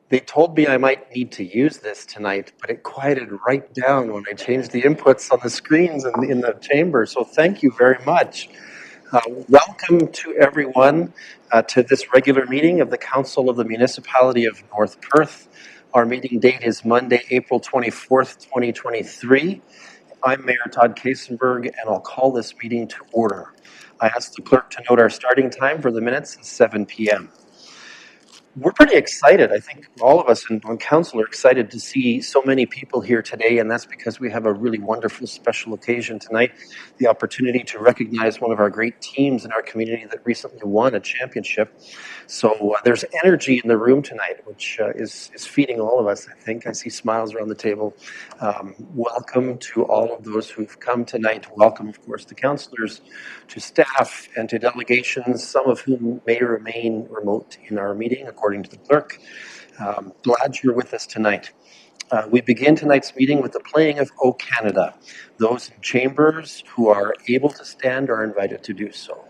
They told me I might need to use this tonight, but it quieted right down when I changed the inputs on the screens in the chamber. So thank you very much. Welcome to everyone to this regular meeting of the Council of the Municipality of North Perth. Our meeting date is Monday, April 24th, 2023. I'm Mayor Todd Kasenberg, and I'll call this meeting to order. I ask the clerk to note our starting time for the minutes at 7 p.m. We're pretty excited. I think all of us on council are excited to see so many people here today, and that's because we have a really wonderful special occasion tonight, the opportunity to recognize one of our great teams in our community that recently won a championship. So there's energy in the room tonight, which is feeding all of us, I think. I see smiles around the table. Welcome to all of those who've come tonight. Welcome, of course, to councillors, to staff, and to delegations, some of whom may remain remote in our meeting, according to the clerk. Glad you're with us tonight. We begin tonight's meeting with the playing of O Canada. Those in chambers who are able to stand are invited to do so.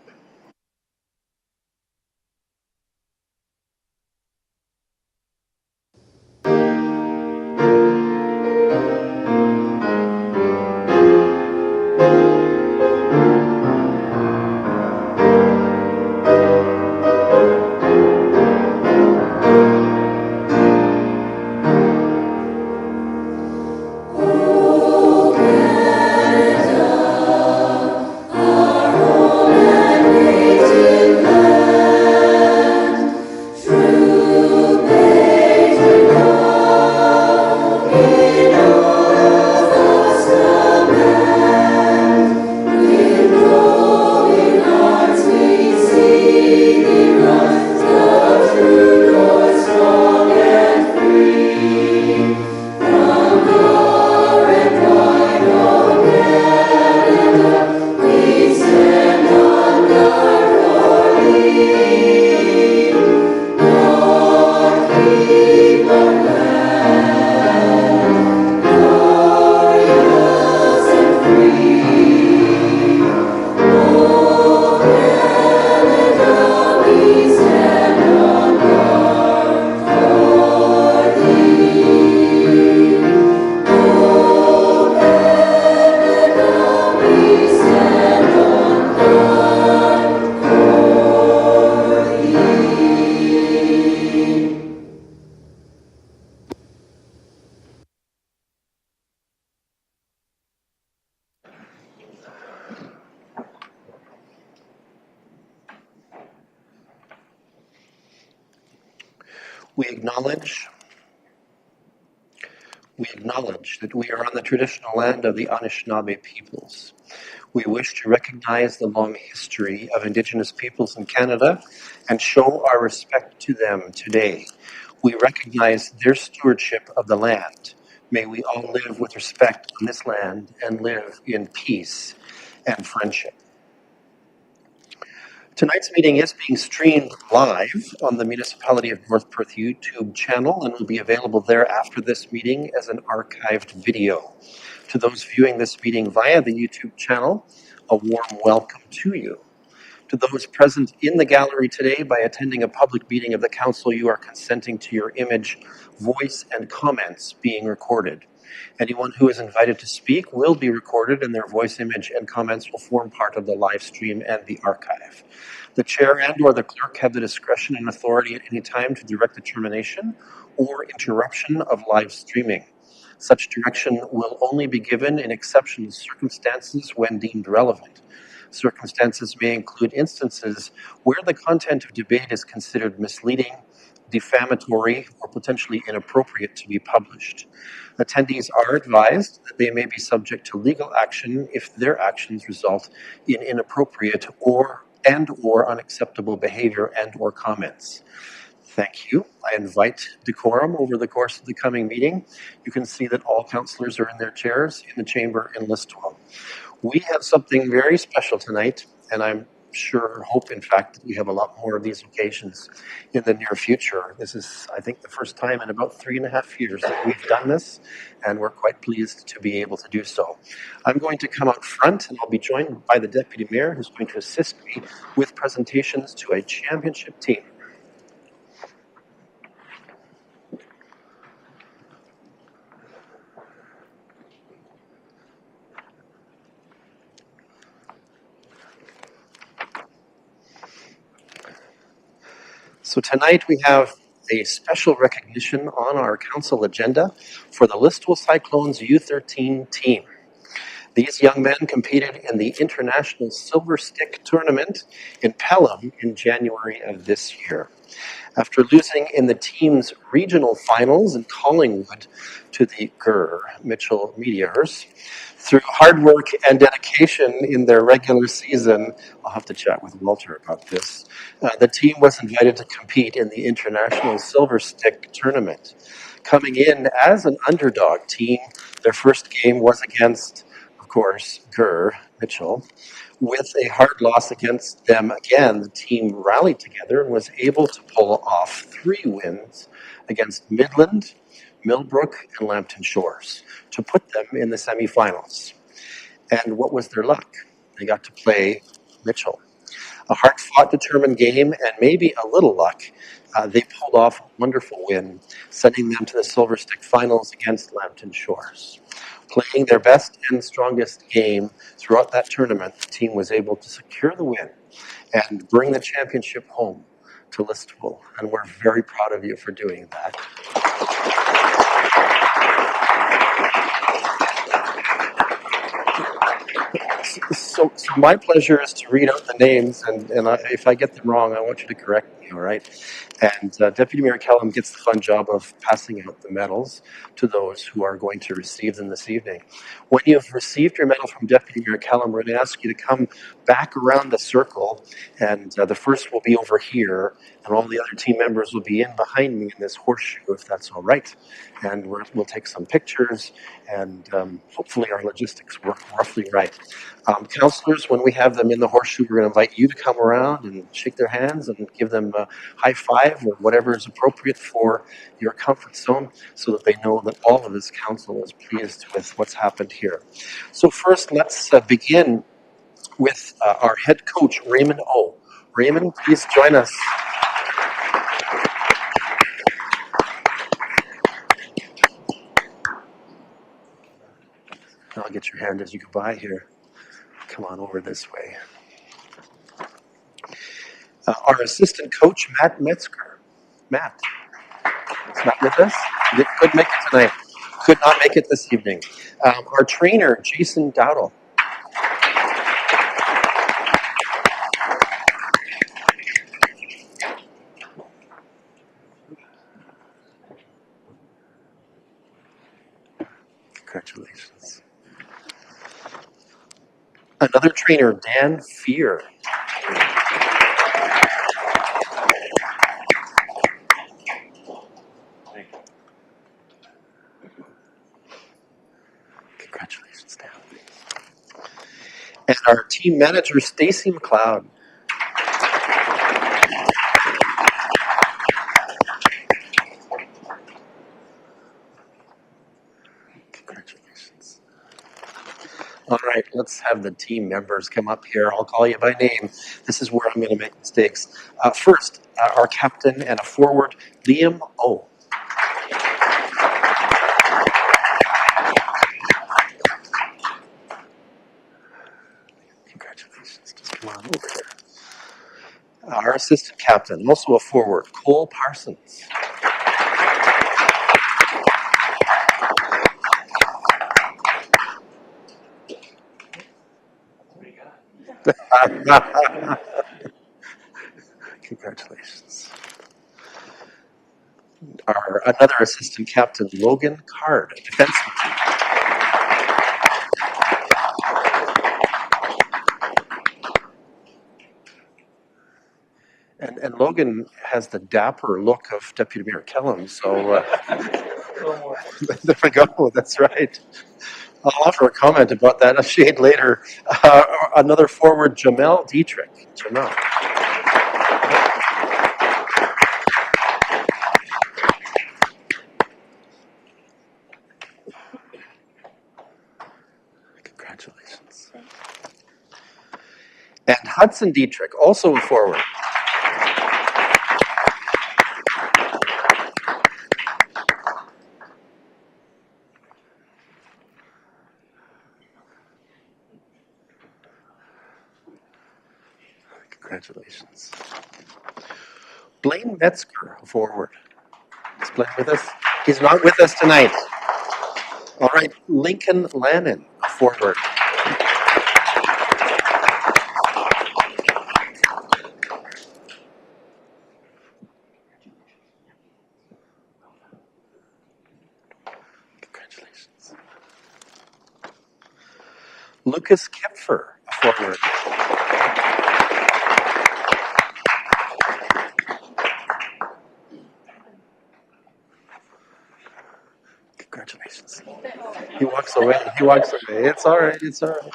We acknowledge that we are on the traditional land of the Anishinaabe peoples. We wish to recognize the long history of Indigenous peoples in Canada and show our respect to them today. We recognize their stewardship of the land. May we all live with respect on this land and live in peace and friendship. Tonight's meeting is being streamed live on the Municipality of North Perth YouTube channel and will be available there after this meeting as an archived video. To those viewing this meeting via the YouTube channel, a warm welcome to you. To those present in the gallery today by attending a public meeting of the Council, you are consenting to your image, voice, and comments being recorded. Anyone who is invited to speak will be recorded, and their voice, image, and comments will form part of the live stream and the archive. The chair and/or the clerk have the discretion and authority at any time to direct the termination or interruption of live streaming. Such direction will only be given in exceptional circumstances when deemed relevant. Circumstances may include instances where the content of debate is considered misleading, defamatory, or potentially inappropriate to be published. Attendees are advised that they may be subject to legal action if their actions result in inappropriate or unacceptable behavior and or comments. Thank you. I invite decorum over the course of the coming meeting. You can see that all councillors are in their chairs in the chamber in Listowel. We have something very special tonight, and I'm hope, in fact, that we have a lot more of these occasions in the near future. This is, I think, the first time in about 3.5 years that we've done this, and we're quite pleased to be able to do so. I'm going to come out front, and I'll be joined by the Deputy Mayor, who's going to assist me with presentations to a championship team. So tonight we have a special recognition on our council agenda for the Listowel Cyclones U13 team. These young men competed in the International Silver Stick Tournament in Pelham in January of this year. After losing in the team's regional finals in Collingwood to the Mitchell Meteors, through hard work and dedication in their regular season, I'll have to chat with Walter about this, the team was invited to compete in the International Silver Stick Tournament. Coming in as an underdog team, their first game was against, of course, Mitchell. With a hard loss against them again, the team rallied together and was able to pull off 3 wins against Midland, Millbrook, and Lambton Shores to put them in the semifinals. And what was their luck? They got to play Mitchell. A hard-fought, determined game, and maybe a little luck, they pulled off a wonderful win, sending them to the Silver Stick Finals against Lambton Shores. Playing their best and strongest game throughout that tournament, the team was able to secure the win and bring the championship home to Listowel. And we're very proud of you for doing that. So my pleasure is to read out the names, and if I get them wrong, I want you to correct me, all right? And Deputy Mayor Kellum gets the fun job of passing out the medals to those who are going to receive them this evening. When you've received your medal from Deputy Mayor Kellum, we're going to ask you to come back around the circle, and the first will be over here, and all the other team members will be in behind me in this horseshoe, if that's all right. And we'll take some pictures, and hopefully our logistics work roughly right. Counselors, when we have them in the horseshoe, we're going to invite you to come around and shake their hands and give them a high five or whatever is appropriate for your comfort zone so that they know that all of this council is pleased with what's happened here. So first, let's begin with our head coach, Raymond O. Raymond, please join us. I'll get your hand as you go by here. Come on over this way. Our assistant coach, Matt Metzger. Matt is not with us. Couldn't make it tonight. Could not make it this evening. Our trainer, Jason Dowdle. Congratulations. Another trainer, Dan Fear. Congratulations, Dan. And our team manager, Stacy McLeod. Congratulations. All right, let's have the team members come up here. I'll call you by name. This is where I'm going to make mistakes. First, our captain and a forward, Liam O. Congratulations. Just come on over here. Our assistant captain, also a forward, Cole Parsons. Congratulations. Another assistant captain, Logan Card, a defenseman. And Logan has the dapper look of Deputy Mayor Kellum, so there we go. That's right. I'll offer a comment about that a shade later. Another forward, Jamel Dietrich. Jamel. Congratulations. And Hudson Dietrich, also a forward. Congratulations. Blaine Metzger, forward. Is Blaine with us? He's not with us tonight. All right, Lincoln Lannon, forward. Congratulations. Lucas Kempfer, forward. Congratulations. He walks away. He walks away. It's all right. It's all right.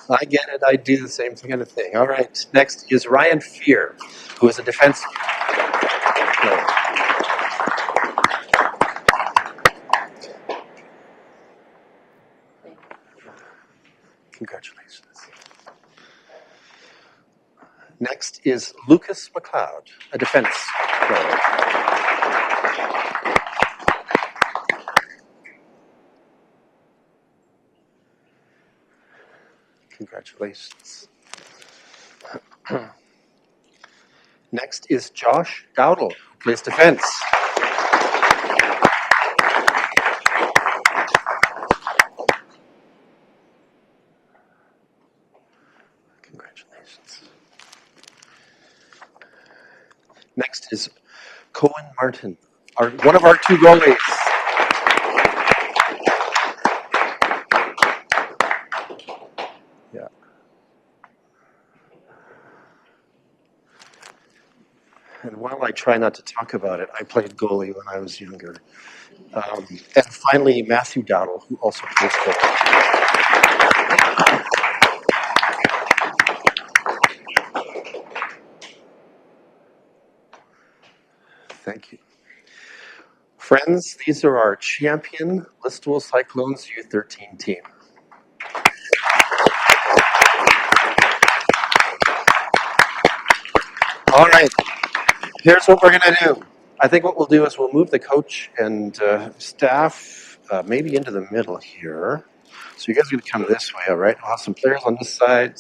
I get it. I do the same kind of thing. All right. Next is Ryan Fear, who is a defense player. Congratulations. Next is Lucas McLeod, a defense player. Congratulations. Next is Josh Dowdle, who plays defense. Congratulations. Next is Cohen Martin, one of our two goalies. Yeah. And while I try not to talk about it, I played goalie when I was younger. And finally, Matthew Dowdle, who also plays goalie. Thank you. Friends, these are our champion Listowel Cyclones U13 team. All right, here's what we're going to do. I think what we'll do is we'll move the coach and staff maybe into the middle here. So you guys are going to come this way, all right? We'll have some players on this side,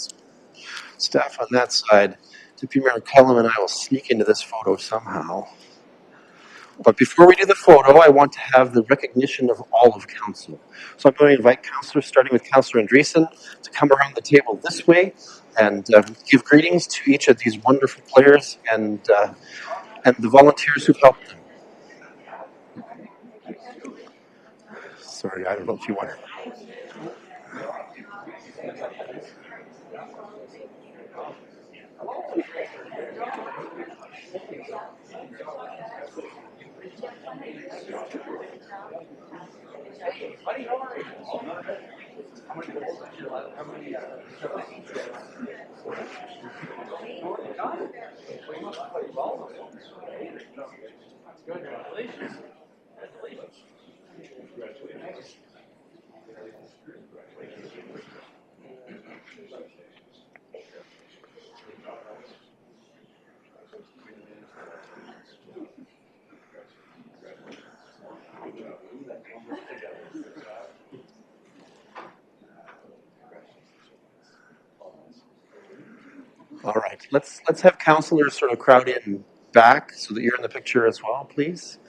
staff on that side. Deputy Mayor Cullum and I will sneak into this photo somehow. But before we do the photo, I want to have the recognition of all of council. So I'm going to invite councillors, starting with Councillor Andreessen, to come around the table this way and give greetings to each of these wonderful players and the volunteers who've helped them. Sorry, I don't know if you want to. All right, let's have councillors sort of crowd in back so that you're in the picture as well, please.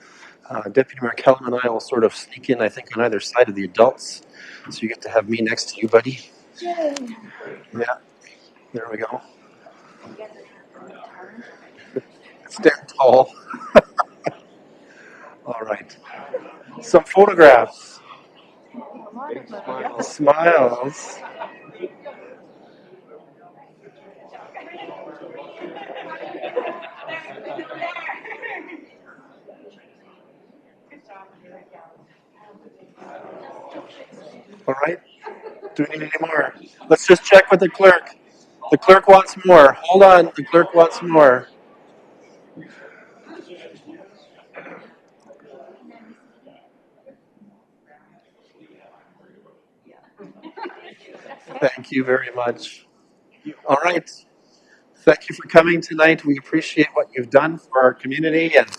Deputy Mayor Kellum and I will sort of sneak in, I think, on either side of the adults, so you get to have me next to you, buddy. Yeah, there we go. Stand tall. All right. Some photographs. Smiles. All right. Do we need any more? Let's just check with the clerk. The clerk wants more. Hold on. The clerk wants more. Thank you very much. All right. Thank you for coming tonight. We appreciate what you've done for our community. And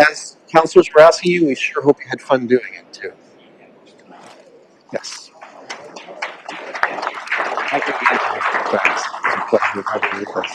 as councillors were asking you, we sure hope you had fun doing it too. Yes. Thanks. It's a pleasure having you with us.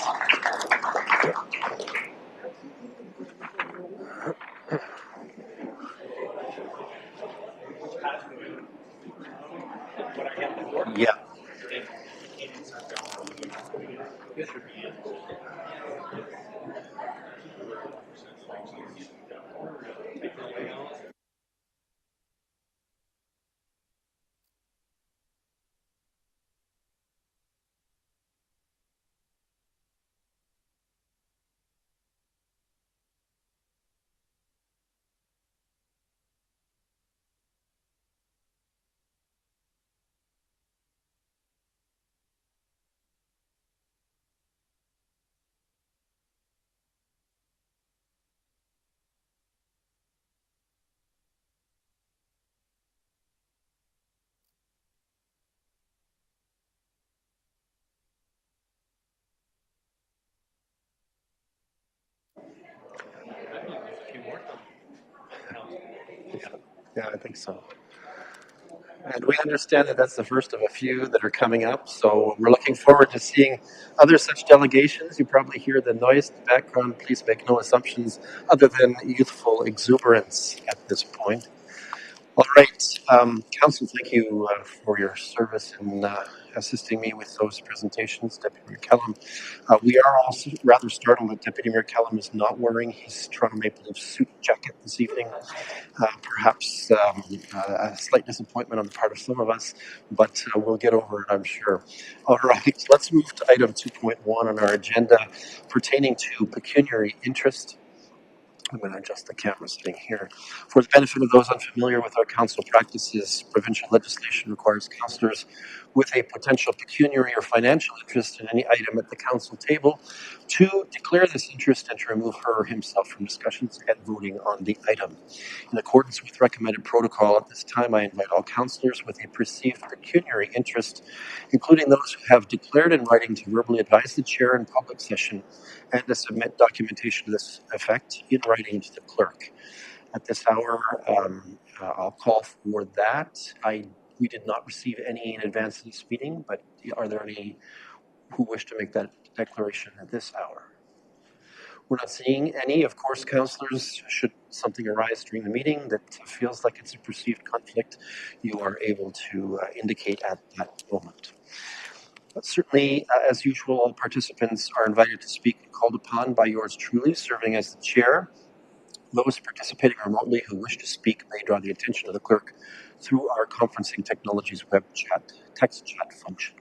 Yeah, I think so. And we understand that that's the first of a few that are coming up. So we're looking forward to seeing other such delegations. You probably hear the noise in the background. Please make no assumptions other than youthful exuberance at this point. All right, Council, thank you for your service in assisting me with those presentations, Deputy Mayor Kellum. We are also rather startled that Deputy Mayor Kellum is not wearing his Toronto Maple Leaf suit jacket this evening. Perhaps a slight disappointment on the part of some of us, but we'll get over it, I'm sure. All right, let's move to item 2.1 on our agenda pertaining to pecuniary interest. I'm going to adjust the camera setting here. For the benefit of those unfamiliar with our council practices, provincial legislation requires councillors with a potential pecuniary or financial interest in any item at the council table to declare this interest and to remove her or himself from discussions and voting on the item. In accordance with recommended protocol, at this time I invite all councillors with a perceived pecuniary interest, including those who have declared in writing, to verbally advise the chair in public session and to submit documentation to this effect in writing to the clerk. At this hour, I'll call for that. We did not receive any in advance of this meeting, but are there any who wish to make that declaration at this hour? We're not seeing any. Of course, councillors, should something arise during the meeting that feels like it's a perceived conflict, you are able to indicate at that moment. But certainly, as usual, all participants are invited to speak when called upon by yours truly, serving as the chair. Those participating remotely who wish to speak may draw the attention of the clerk through our conferencing technology's web chat, text chat function.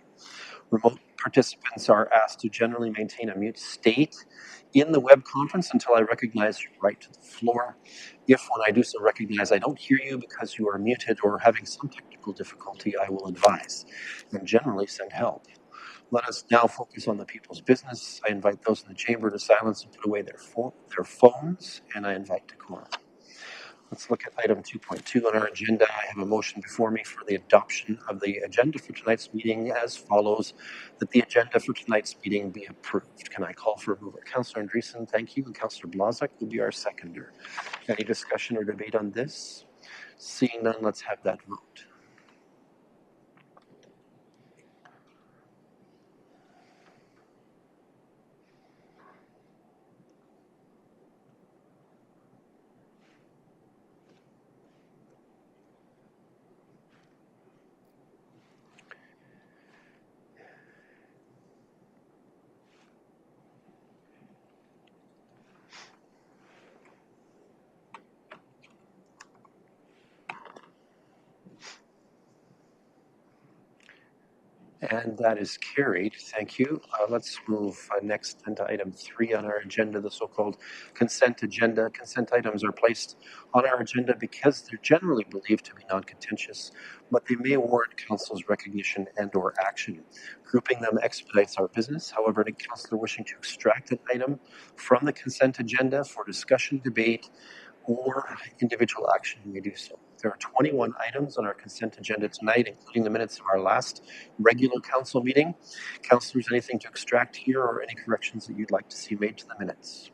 Remote participants are asked to generally maintain a mute state in the web conference until I recognize your right to the floor. If, when I do so, recognize I don't hear you because you are muted or having some technical difficulty, I will advise and generally send help. Let us now focus on the people's business. I invite those in the chamber to silence and put away their phones, and I invite decorum. Let's look at item 2.2 on our agenda. I have a motion before me for the adoption of the agenda for tonight's meeting as follows: that the agenda for tonight's meeting be approved. Can I call for a mover? Councillor Andreessen, thank you, and Councillor Blazak will be our seconder. Any discussion or debate on this? Seeing none, let's have that vote. And that is carried. Thank you. Let's move next into item 3 on our agenda, the so-called consent agenda. Consent items are placed on our agenda because they're generally believed to be non-contentious, but they may warrant council's recognition and or action. Grouping them expedites our business. However, any councillor wishing to extract an item from the consent agenda for discussion, debate, or individual action, you may do so. There are 21 items on our consent agenda tonight, including the minutes of our last regular council meeting. Councillors, anything to extract here or any corrections that you'd like to see made to the minutes?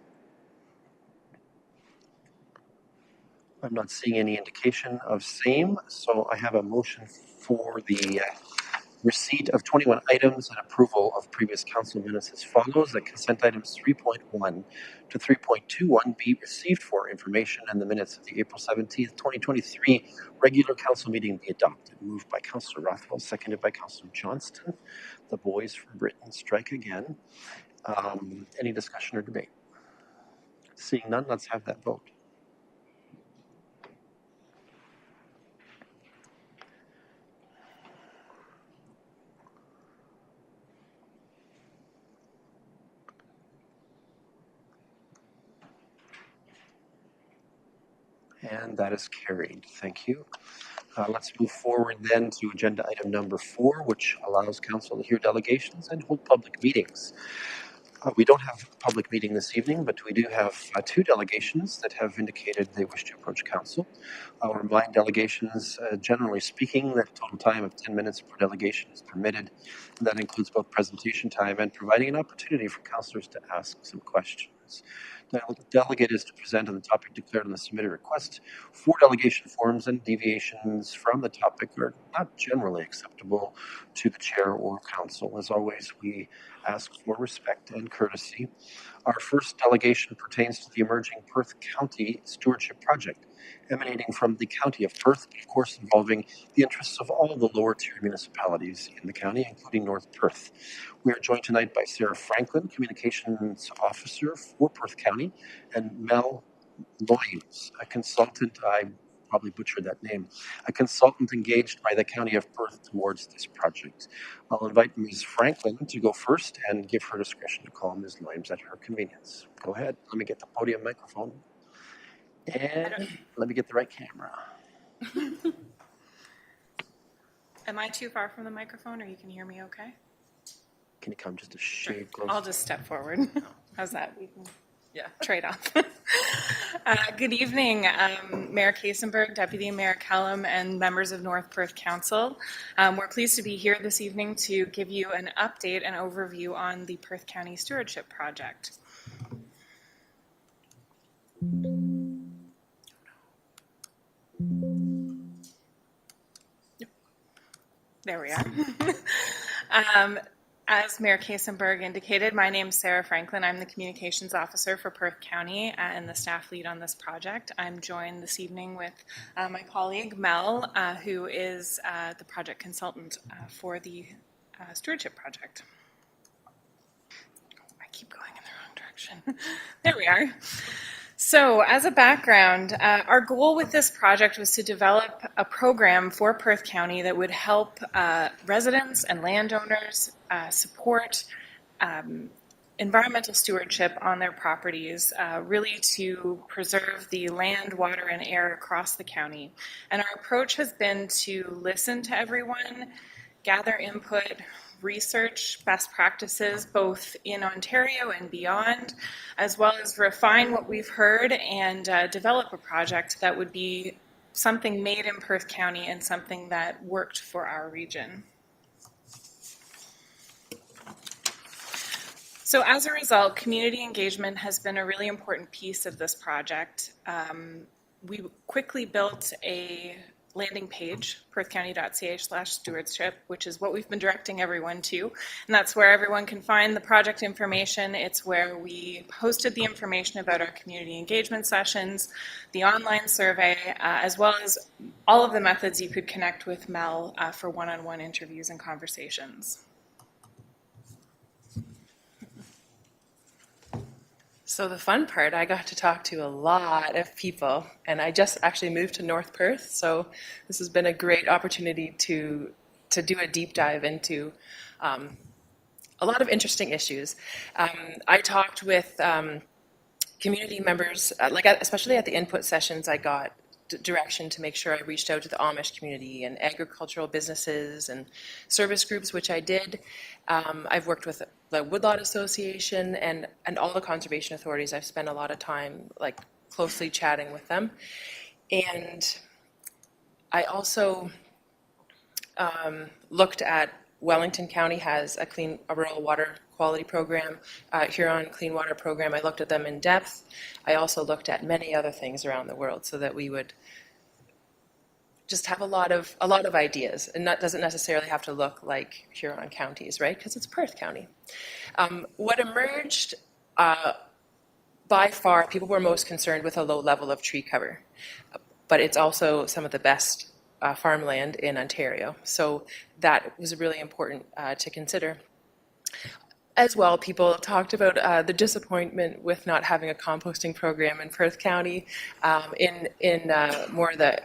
I'm not seeing any indication of same, so I have a motion for the receipt of 21 items and approval of previous council minutes as follows: that consent items 3.1 to 3.21 be received for information, and the minutes of the April 17th, 2023 regular council meeting be adopted. Moved by Councillor Rothwell, seconded by Councillor Johnston. The boys from Britain strike again. Any discussion or debate? Seeing none, let's have that vote. And that is carried. Thank you. Let's move forward then to agenda item number 4, which allows council to hear delegations and hold public meetings. We don't have a public meeting this evening, but we do have 2 delegations that have indicated they wish to approach council. I'll remind delegations, generally speaking, that a total time of 10 minutes per delegation is permitted. And that includes both presentation time and providing an opportunity for councillors to ask some questions. delegate is to present on the topic declared on the submitted request. 4 delegation forms and deviations from the topic are not generally acceptable to the chair or council. As always, we ask for respect and courtesy. Our first delegation pertains to the emerging Perth County Stewardship Project, emanating from the County of Perth, but of course involving the interests of all the lower tier municipalities in the county, including North Perth. We are joined tonight by Sarah Franklin, Communications Officer for Perth County, and Mel Loynes, a consultant, I probably butchered that name, a consultant engaged by the County of Perth towards this project. I'll invite Ms. Franklin to go first and give her discretion to call Ms. Loynes at her convenience. Go ahead. Let me get the podium microphone. And let me get the right camera. Am I too far from the microphone, or you can hear me okay? Can you come just a shade closer? I'll just step forward. How's that? We can trade off. Good evening, Mayor Kasenberg, Deputy Mayor Kellum, and members of North Perth Council. We're pleased to be here this evening to give you an update and overview on the Perth County Stewardship Project. There we are. As Mayor Kasenberg indicated, my name is Sarah Franklin. I'm the Communications Officer for Perth County and the staff lead on this project. I'm joined this evening with my colleague Mel, who is the project consultant for the Stewardship Project. I keep going in the wrong direction. There we are. So, as a background, our goal with this project was to develop a program for Perth County that would help residents and landowners support environmental stewardship on their properties, really to preserve the land, water, and air across the county. And our approach has been to listen to everyone, gather input, research best practices both in Ontario and beyond, as well as refine what we've heard and develop a project that would be something made in Perth County and something that worked for our region. So as a result, community engagement has been a really important piece of this project. We quickly built a landing page, perthcounty.ca/stewardship, which is what we've been directing everyone to. And that's where everyone can find the project information. It's where we posted the information about our community engagement sessions, the online survey, as well as all of the methods you could connect with Mel for one-on-one interviews and conversations. So the fun part, I got to talk to a lot of people, and I just actually moved to North Perth, so this has been a great opportunity to do a deep dive into a lot of interesting issues. I talked with community members, especially at the input sessions, I got direction to make sure I reached out to the Amish community and agricultural businesses and service groups, which I did. I've worked with the Woodlot Association and all the conservation authorities. I've spent a lot of time closely chatting with them. And I also looked at Wellington County has a rural water quality program, Huron Clean Water Program. I looked at them in depth. I also looked at many other things around the world so that we would just have a lot of ideas, and that doesn't necessarily have to look like Huron counties, right? Because it's Perth County. What emerged, by far, people were most concerned with a low level of tree cover, but it's also some of the best farmland in Ontario. So that was really important to consider. As well, people talked about the disappointment with not having a composting program in Perth County. In more of the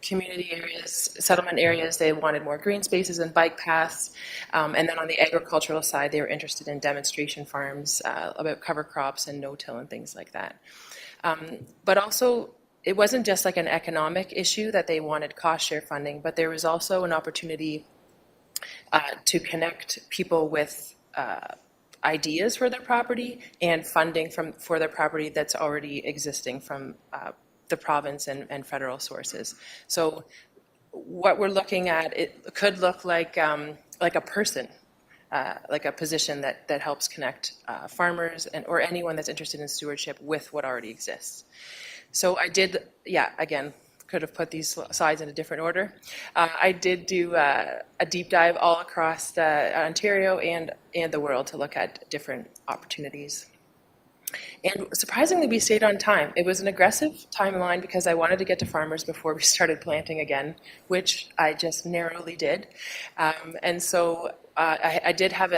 community areas, settlement areas, they wanted more green spaces and bike paths. And then on the agricultural side, they were interested in demonstration farms about cover crops and no-till and things like that. But also, it wasn't just like an economic issue that they wanted cost share funding, but there was also an opportunity to connect people with ideas for their property and funding for their property that's already existing from the province and federal sources. So what we're looking at, it could look like a person like a position that helps connect farmers or anyone that's interested in stewardship with what already exists. So I did, again, could have put these slides in a different order. I did do a deep dive all across Ontario and the world to look at different opportunities. And surprisingly, we stayed on time. It was an aggressive timeline because I wanted to get to farmers before we started planting again, which I just narrowly did. And so I did have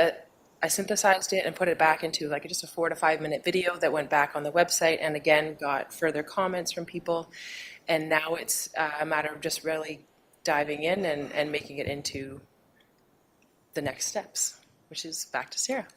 I synthesized it and put it back into like just a 4 to 5 minute video that went back on the website, and again got further comments from people. And now it's a matter of just really diving in and making it into the next steps, which is back to Sarah.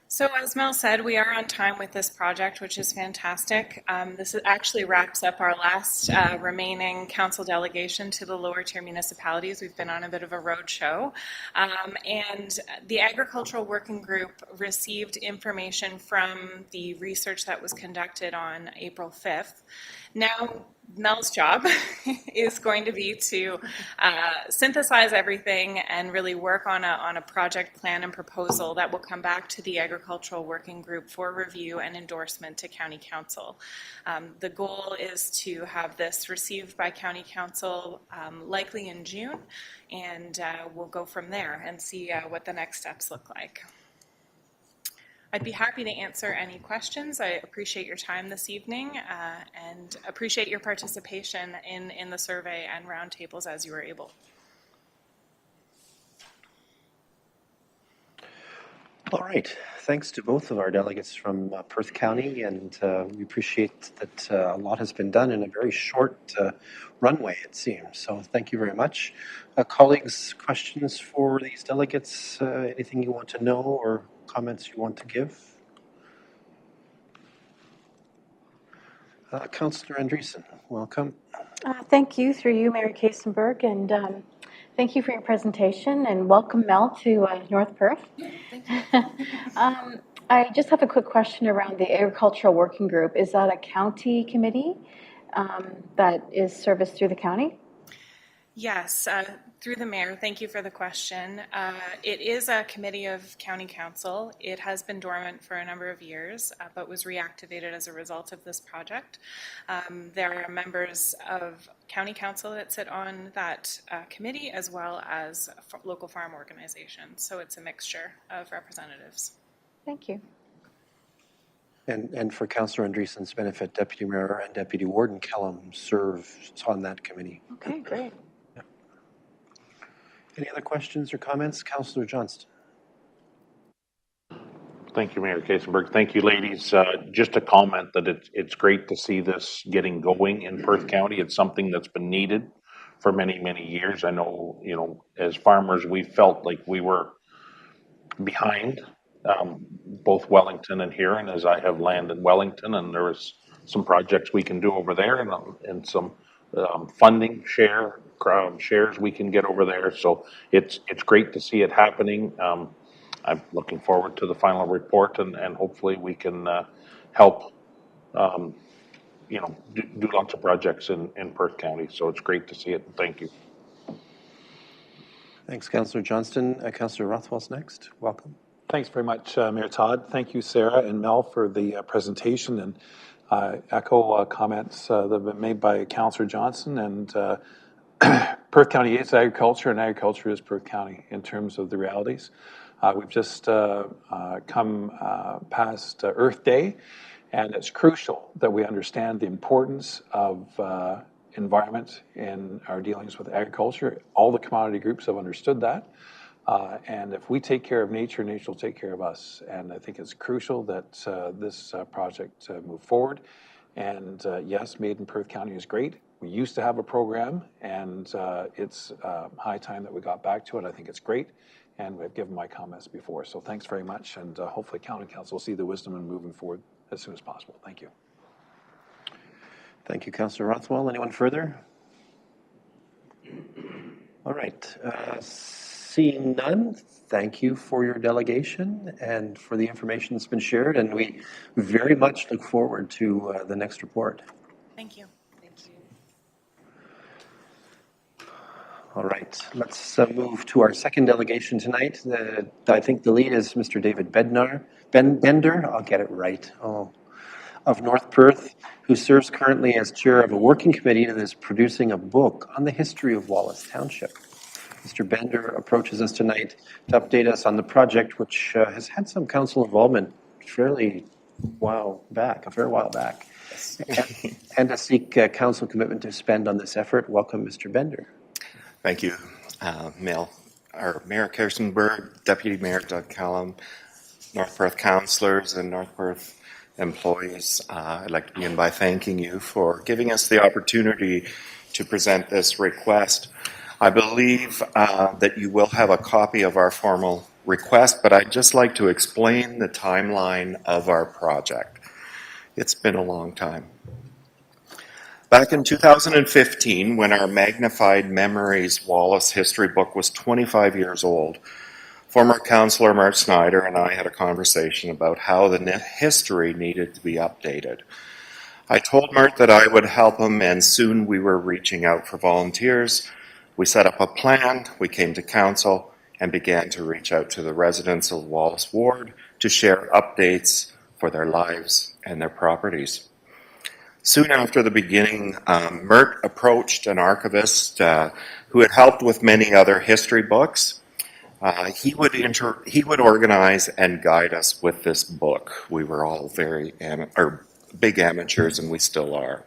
So as Mel said, we are on time with this project, which is fantastic. This actually wraps up our last remaining council delegation to the lower tier municipalities. We've been on a bit of a road show. And the Agricultural Working Group received information from the research that was conducted on April 5th. Now, Mel's job is going to be to synthesize everything and really work on a project plan and proposal that will come back to the Agricultural Working Group for review and endorsement to County Council. The goal is to have this received by County Council likely in June, and we'll go from there and see what the next steps look like. I'd be happy to answer any questions. I appreciate your time this evening and appreciate your participation in the survey and roundtables as you were able. All right. Thanks to both of our delegates from Perth County, and we appreciate that a lot has been done in a very short runway, it seems. So thank you very much. Colleagues, questions for these delegates? Anything you want to know or comments you want to give? Councillor Andreessen, welcome. Thank you, through you, Mayor Kasenberg, and thank you for your presentation, and welcome, Mel, to North Perth. Thank you. I just have a quick question around the Agricultural Working Group. Is that a county committee that is serviced through the county? Yes, through the mayor. Thank you for the question. It is a committee of County Council. It has been dormant for a number of years, but was reactivated as a result of this project. There are members of County Council that sit on that committee, as well as local farm organizations. So it's a mixture of representatives. Thank you. And for Councillor Andreessen's benefit, Deputy Mayor and Deputy Warden Kellum serves on that committee. Okay, great. Any other questions or comments? Councillor Johnston. Thank you, Mayor Kasenberg. Thank you, ladies. Just a comment that it's great to see this getting going in Perth County. It's something that's been needed for many, many years. I know, as farmers, we felt like we were behind, both Wellington and Huron, as I have land in Wellington, and there was some projects we can do over there and some funding shares we can get over there. So it's great to see it happening. I'm looking forward to the final report, and hopefully we can help do lots of projects in Perth County. So it's great to see it. Thank you. Thanks, Councillor Johnston. Councillor Rothwell's next. Welcome. Thanks very much, Mayor Todd. Thank you, Sarah and Mel, for the presentation, and echo comments that have been made by Councillor Johnson. And Perth County is agriculture, and agriculture is Perth County in terms of the realities. We've just come past Earth Day, and it's crucial that we understand the importance of environment in our dealings with agriculture. All the commodity groups have understood that. And if we take care of nature, nature will take care of us. And I think it's crucial that this project move forward. And yes, Made in Perth County is great. We used to have a program, and it's high time that we got back to it. I think it's great. And I've given my comments before. So thanks very much. And hopefully County Council will see the wisdom in moving forward as soon as possible. Thank you. Thank you, Councillor Rothwell. Anyone further? All right. Seeing none, thank you for your delegation and for the information that's been shared. And we very much look forward to the next report. Thank you. All right, let's move to our second delegation tonight. I think the lead is Mr. David Bender, I'll get it right, of North Perth, who serves currently as chair of a working committee that is producing a book on the history of Wallace Township. Mr. Bender approaches us tonight to update us on the project, which has had some council involvement a fair while back, and to seek council commitment to spend on this effort. Welcome, Mr. Bender. Thank you, Mayor Kirstenberg, Deputy Mayor Doug Callum, North Perth councillors and North Perth employees. I'd like to begin by thanking you for giving us the opportunity to present this request. I believe that you will have a copy of our formal request, but I'd just like to explain the timeline of our project. It's been a long time. Back in 2015, when our Magnified Memories Wallace history book was 25 years old, former councillor Mart Snyder and I had a conversation about how the history needed to be updated. I told Mart that I would help him, and soon we were reaching out for volunteers. We set up a plan, we came to council, and began to reach out to the residents of Wallace Ward to share updates for their lives and their properties. Soon after the beginning, Mert approached an archivist who had helped with many other history books. He would organize and guide us with this book. We were all big amateurs, and we still are.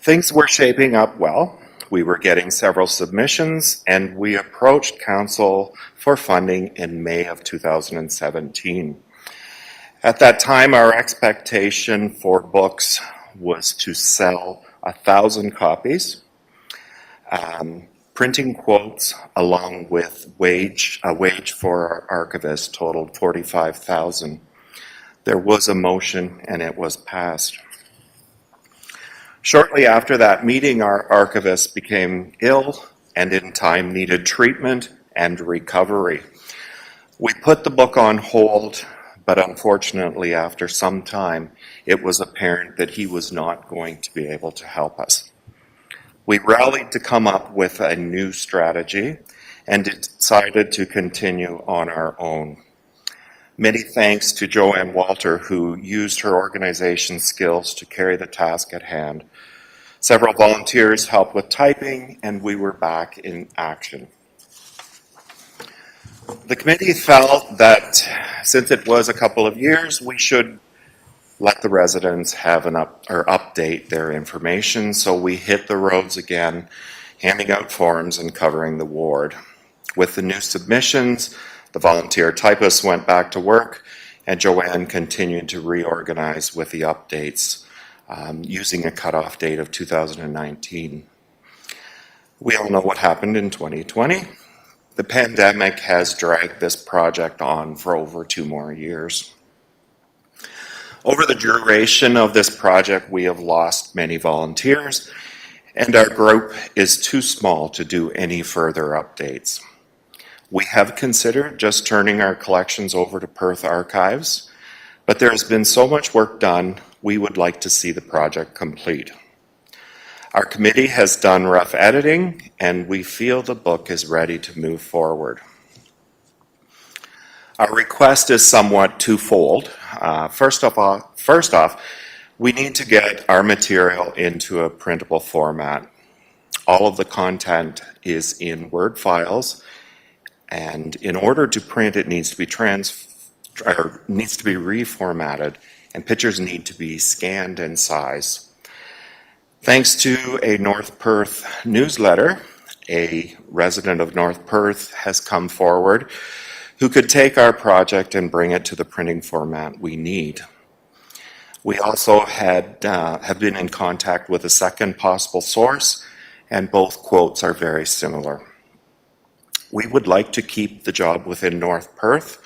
Things were shaping up well. We were getting several submissions, and we approached council for funding in May of 2017. At that time, our expectation for books was to sell 1,000 copies. Printing quotes along with a wage for our archivist totaled $45,000. There was a motion and it was passed. Shortly after that meeting, our archivist became ill and in time needed treatment and recovery. We put the book on hold, but unfortunately, after some time, it was apparent that he was not going to be able to help us. We rallied to come up with a new strategy and decided to continue on our own. Many thanks to Joanne Walter, who used her organization skills to carry the task at hand. Several volunteers helped with typing, and we were back in action. The committee felt that since it was a couple of years, we should let the residents have update their information. So we hit the roads again, handing out forms and covering the ward. With the new submissions, the volunteer typists went back to work, and Joanne continued to reorganize with the updates using a cutoff date of 2019. We all know what happened in 2020. The pandemic has dragged this project on for over 2 more years. Over the duration of this project, we have lost many volunteers, and our group is too small to do any further updates. We have considered just turning our collections over to Perth Archives, but there has been so much work done, we would like to see the project complete. Our committee has done rough editing, and we feel the book is ready to move forward. Our request is somewhat twofold. First off, we need to get our material into a printable format. All of the content is in Word files, and in order to print, it needs to be reformatted, and pictures need to be scanned in size. Thanks to a North Perth newsletter, a resident of North Perth has come forward who could take our project and bring it to the printing format we need. We also have been in contact with a second possible source, and both quotes are very similar. We would like to keep the job within North Perth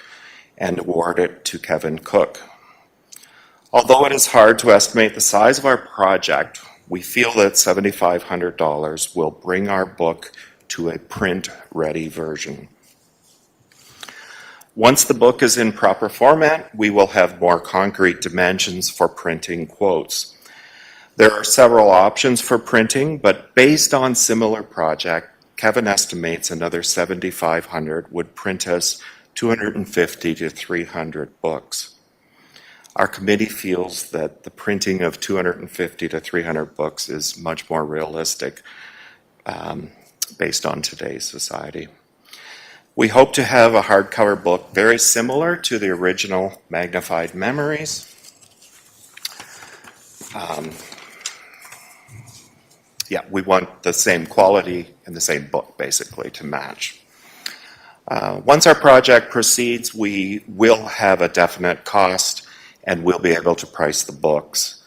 and award it to Kevin Cook. Although it is hard to estimate the size of our project, we feel that $7,500 will bring our book to a print-ready version. Once the book is in proper format, we will have more concrete dimensions for printing quotes. There are several options for printing, but based on similar project, Kevin estimates another 7,500 would print us 250 to 300 books. Our committee feels that the printing of 250 to 300 books is much more realistic based on today's society. We hope to have a hardcover book very similar to the original Magnified Memories. We want the same quality and the same book, basically, to match. Once our project proceeds, we will have a definite cost and we'll be able to price the books.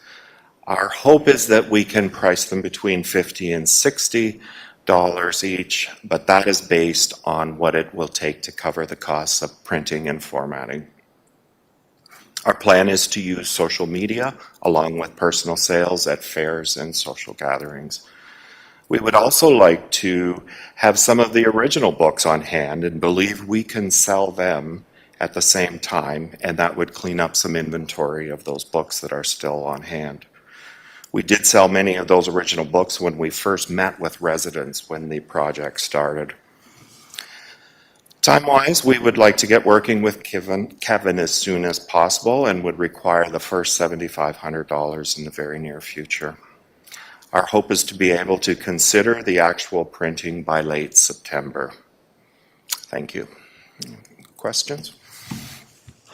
Our hope is that we can price them between $50 and $60 each, but that is based on what it will take to cover the costs of printing and formatting. Our plan is to use social media along with personal sales at fairs and social gatherings. We would also like to have some of the original books on hand and believe we can sell them at the same time, and that would clean up some inventory of those books that are still on hand. We did sell many of those original books when we first met with residents when the project started. Time-wise, we would like to get working with Kevin as soon as possible and would require the first $7,500 in the very near future. Our hope is to be able to consider the actual printing by late September. Thank you. Questions?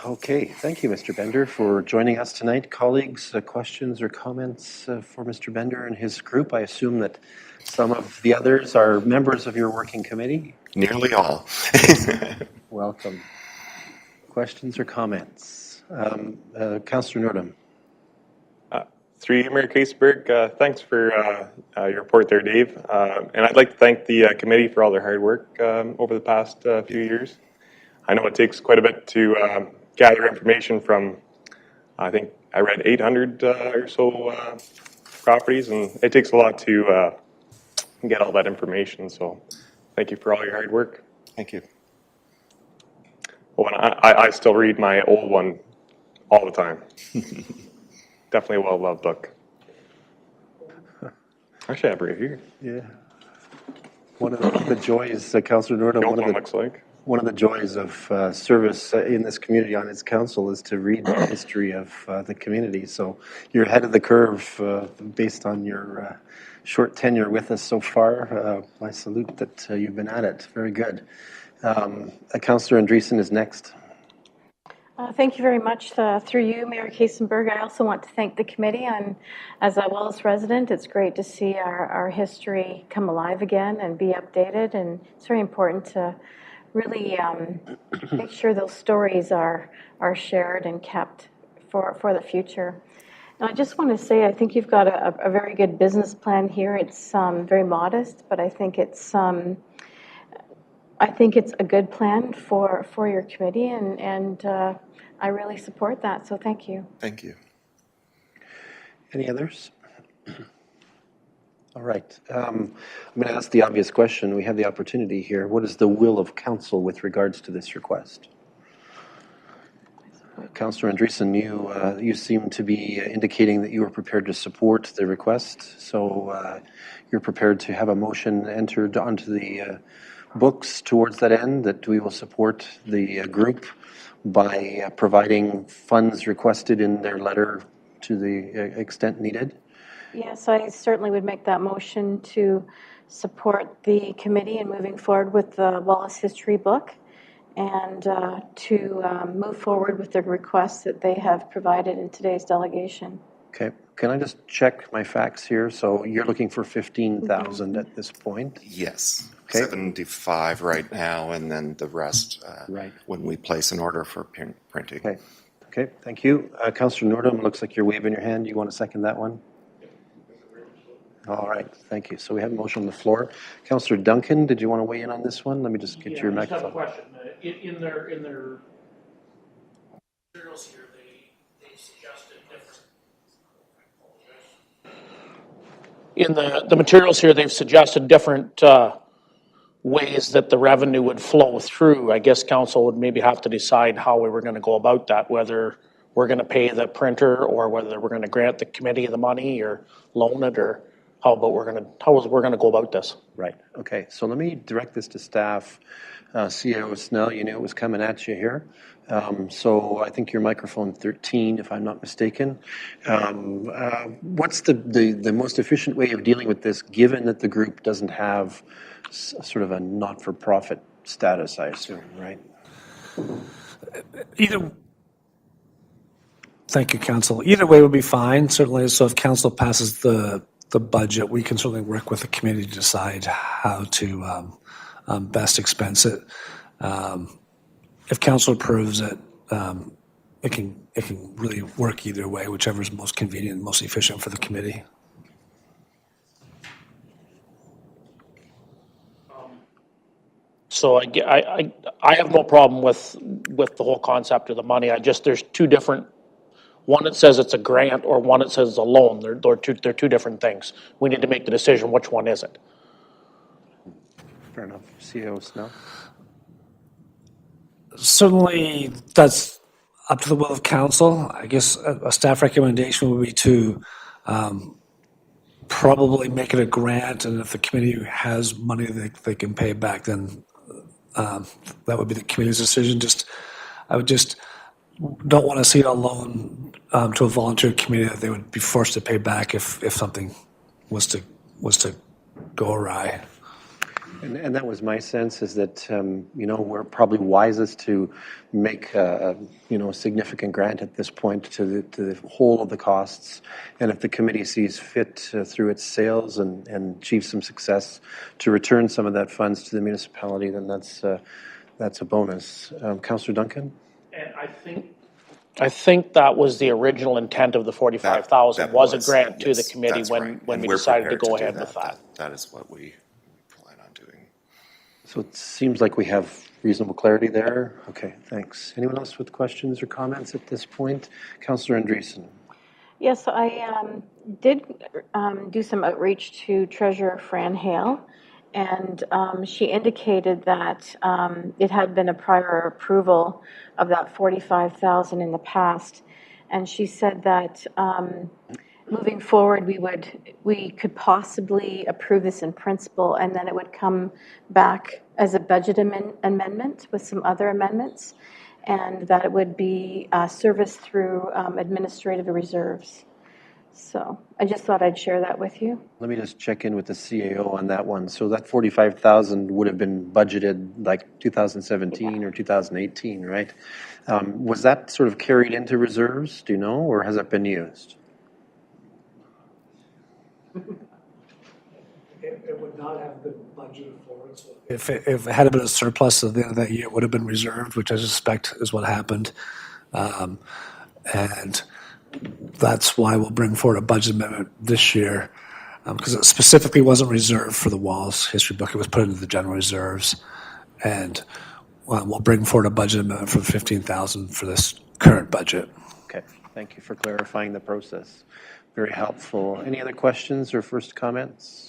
Okay, thank you, Mr. Bender, for joining us tonight. Colleagues, questions or comments for Mr. Bender and his group? I assume that some of the others are members of your working committee. Nearly all. Welcome. Questions or comments? Councillor Nordum. Through you, Mayor Kaseberg, thanks for your report there, Dave. And I'd like to thank the committee for all their hard work over the past few years. I know it takes quite a bit to gather information from, I think I read 800 or so properties, and it takes a lot to get all that information. So thank you for all your hard work. Thank you. Oh, and I still read my old one all the time. Definitely a well-loved book. Actually, I have it right here. Yeah. One of the joys, Councillor Nordum, You know what one looks like? One of the joys of service in this community on its council is to read the history of the community. So you're ahead of the curve based on your short tenure with us so far. I salute that you've been at it. Very good. Councillor Andreessen is next. Thank you very much. Through you, Mayor Kasenberg, I also want to thank the committee. As a Wallace resident, it's great to see our history come alive again and be updated, and it's very important to really make sure those stories are shared and kept for the future. Now, I just want to say, I think you've got a very good business plan here. It's very modest, but I think it's a good plan for your committee, and I really support that, so thank you. Thank you. Any others? All right. I'm going to ask the obvious question. We have the opportunity here. What is the will of council with regards to this request? Councillor Andreessen, you seem to be indicating that you are prepared to support the request, so you're prepared to have a motion entered onto the books towards that end, that we will support the group by providing funds requested in their letter to the extent needed? Yes, I certainly would make that motion to support the committee in moving forward with the Wallace History book, and to move forward with the requests that they have provided in today's delegation. Okay. Can I just check my facts here? So you're looking for 15,000 at this point? Yes. Okay. 75 right now, and then the rest Right. when we place an order for printing. Okay. Okay, thank you. Councillor Nordum, looks like you're waving your hand. You want to second that one? All right, thank you. So we have a motion on the floor. Councillor Duncan, did you want to weigh in on this one? Let me just get your microphone. I just have a question. In their materials here, they suggested different. In the materials here, they've suggested different ways that the revenue would flow through. I guess council would maybe have to decide how we were going to go about that, whether we're going to pay the printer, or whether we're going to grant the committee the money or loan it, or how we're going to go about this. Right. Okay. So let me direct this to staff. CAO Snell, you knew it was coming at you here. So I think you're microphone 13, if I'm not mistaken. What's the most efficient way of dealing with this, given that the group doesn't have sort of a not-for-profit status, I assume, right? Thank you, Council. Either way would be fine, certainly. So if Council passes the budget, we can certainly work with the committee to decide how to best expense it. If Council approves it, it can really work either way, whichever is most convenient and most efficient for the committee. So I have no problem with the whole concept of the money. There's two different. One that says it's a grant, or one that says it's a loan. They're two different things. We need to make the decision which one is it. Fair enough. CAO Snell? Certainly, that's up to the will of Council. I guess a staff recommendation would be to probably make it a grant, and if the committee has money they can pay back, then that would be the committee's decision. I would just don't want to see it a loan to a volunteer committee that they would be forced to pay back if something was to go awry. And that was my sense, is that, we're probably wisest to make a significant grant at this point to the whole of the costs. And if the committee sees fit through its sales and achieve some success to return some of that funds to the municipality, then that's a bonus. Councillor Duncan? And I think that was the original intent of the 45,000 was a grant to the committee when we decided to go ahead with that. That is what we plan on doing. So it seems like we have reasonable clarity there. Okay, thanks. Anyone else with questions or comments at this point? Councillor Andreessen. Yes, I did do some outreach to Treasurer Fran Hale, and she indicated that it had been a prior approval of that 45,000 in the past, and she said that moving forward we could possibly approve this in principle, and then it would come back as a budget amendment with some other amendments, and that it would be serviced through administrative reserves. So I just thought I'd share that with you. Let me just check in with the CAO on that one. So that 45,000 would have been budgeted like 2017 or 2018, right? Was that sort of carried into reserves, do you know, or has it been used? It would not have been budgeted for. So if it had been a surplus at the end of that year, it would have been reserved, which I suspect is what happened. And that's why we'll bring forward a budget amendment this year, because it specifically wasn't reserved for the Walls history book. It was put into the general reserves, and we'll bring forward a budget amendment for 15,000 for this current budget. Okay, thank you for clarifying the process. Very helpful. Any other questions or first comments?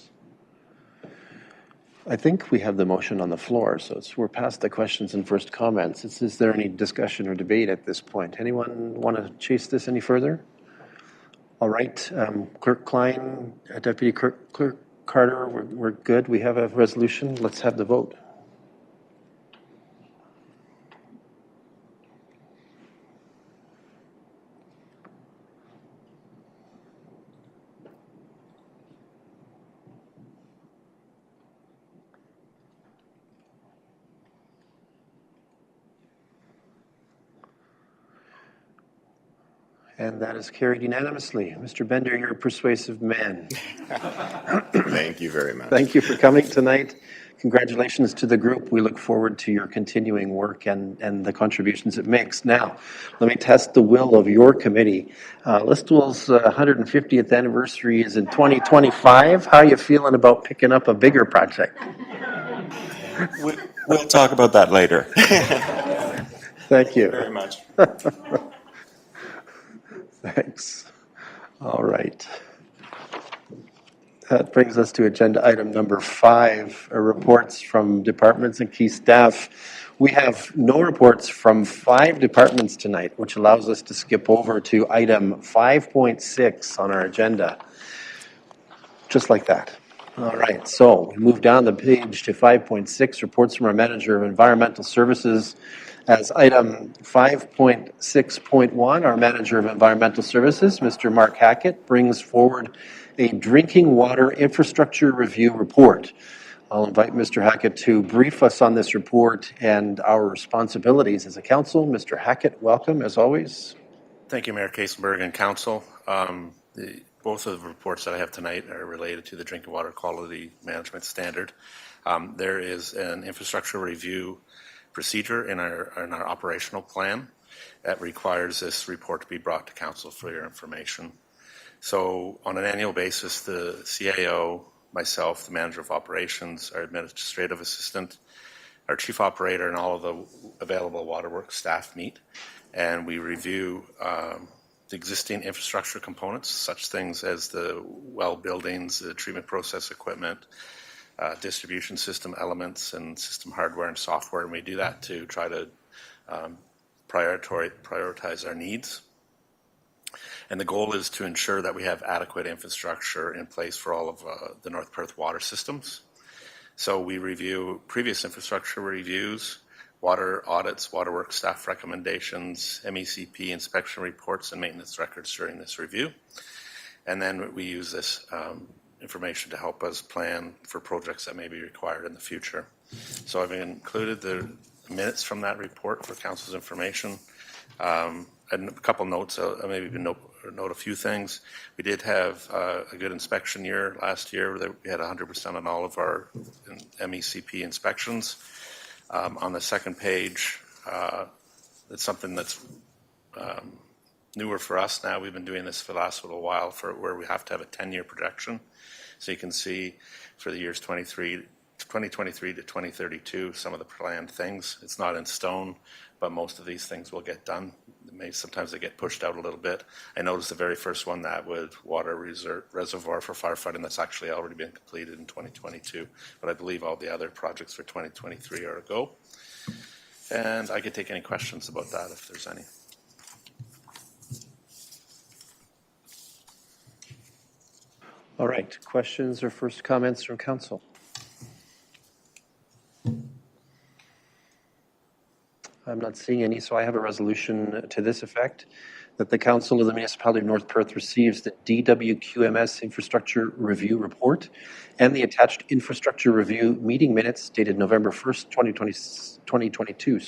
I think we have the motion on the floor, so we're past the questions and first comments. Is there any discussion or debate at this point? Anyone want to chase this any further? All right, Clerk Klein, Deputy Clerk Carter, we're good. We have a resolution. Let's have the vote. And that is carried unanimously. Mr. Bender, you're a persuasive man. Thank you very much. Thank you for coming tonight. Congratulations to the group. We look forward to your continuing work and the contributions it makes. Now, let me test the will of your committee. Listowel's 150th anniversary is in 2025. How are you feeling about picking up a bigger project? We'll talk about that later. Thank you. Very much. Thanks. All right. That brings us to agenda item number 5, reports from departments and key staff. We have no reports from 5 departments tonight, which allows us to skip over to item 5.6 on our agenda. Just like that. All right, so we move down the page to 5.6, reports from our Manager of Environmental Services. As item 5.6.1, our Manager of Environmental Services, Mr. Mark Hackett, brings forward a drinking water infrastructure review report. I'll invite Mr. Hackett to brief us on this report and our responsibilities as a council. Mr. Hackett, welcome as always. Thank you, Mayor Kasenberg and Council. Both of the reports that I have tonight are related to the Drinking Water Quality Management Standard. There is an infrastructure review procedure in our operational plan that requires this report to be brought to Council for your information. So on an annual basis, the CAO, myself, the Manager of Operations, our Administrative Assistant, our Chief Operator, and all of the available waterworks staff meet, and we review the existing infrastructure components, such things as the well buildings, the treatment process equipment, distribution system elements, and system hardware and software, and we do that to try to prioritize our needs. And the goal is to ensure that we have adequate infrastructure in place for all of the North Perth water systems. So we review previous infrastructure reviews, water audits, waterworks staff recommendations, MECP inspection reports, and maintenance records during this review. And then we use this information to help us plan for projects that may be required in the future. So I've included the minutes from that report for Council's information. And a couple notes, maybe note a few things. We did have a good inspection year last year. We had 100% on all of our MECP inspections. On the second page, it's something that's newer for us now. We've been doing this for the last little while, where we have to have a 10-year projection. So you can see for the years 2023 to 2032, some of the planned things. It's not in stone, but most of these things will get done. Sometimes they get pushed out a little bit. I noticed the very first one, that with water reservoir for firefighting, that's actually already been completed in 2022. But I believe all the other projects for 2023 are a go. And I could take any questions about that if there's any. All right, questions or first comments from council? I'm not seeing any, so I have a resolution to this effect, that the Council of the Municipality of North Perth receives the DWQMS Infrastructure Review Report and the attached Infrastructure Review meeting minutes dated November 1st, 2022,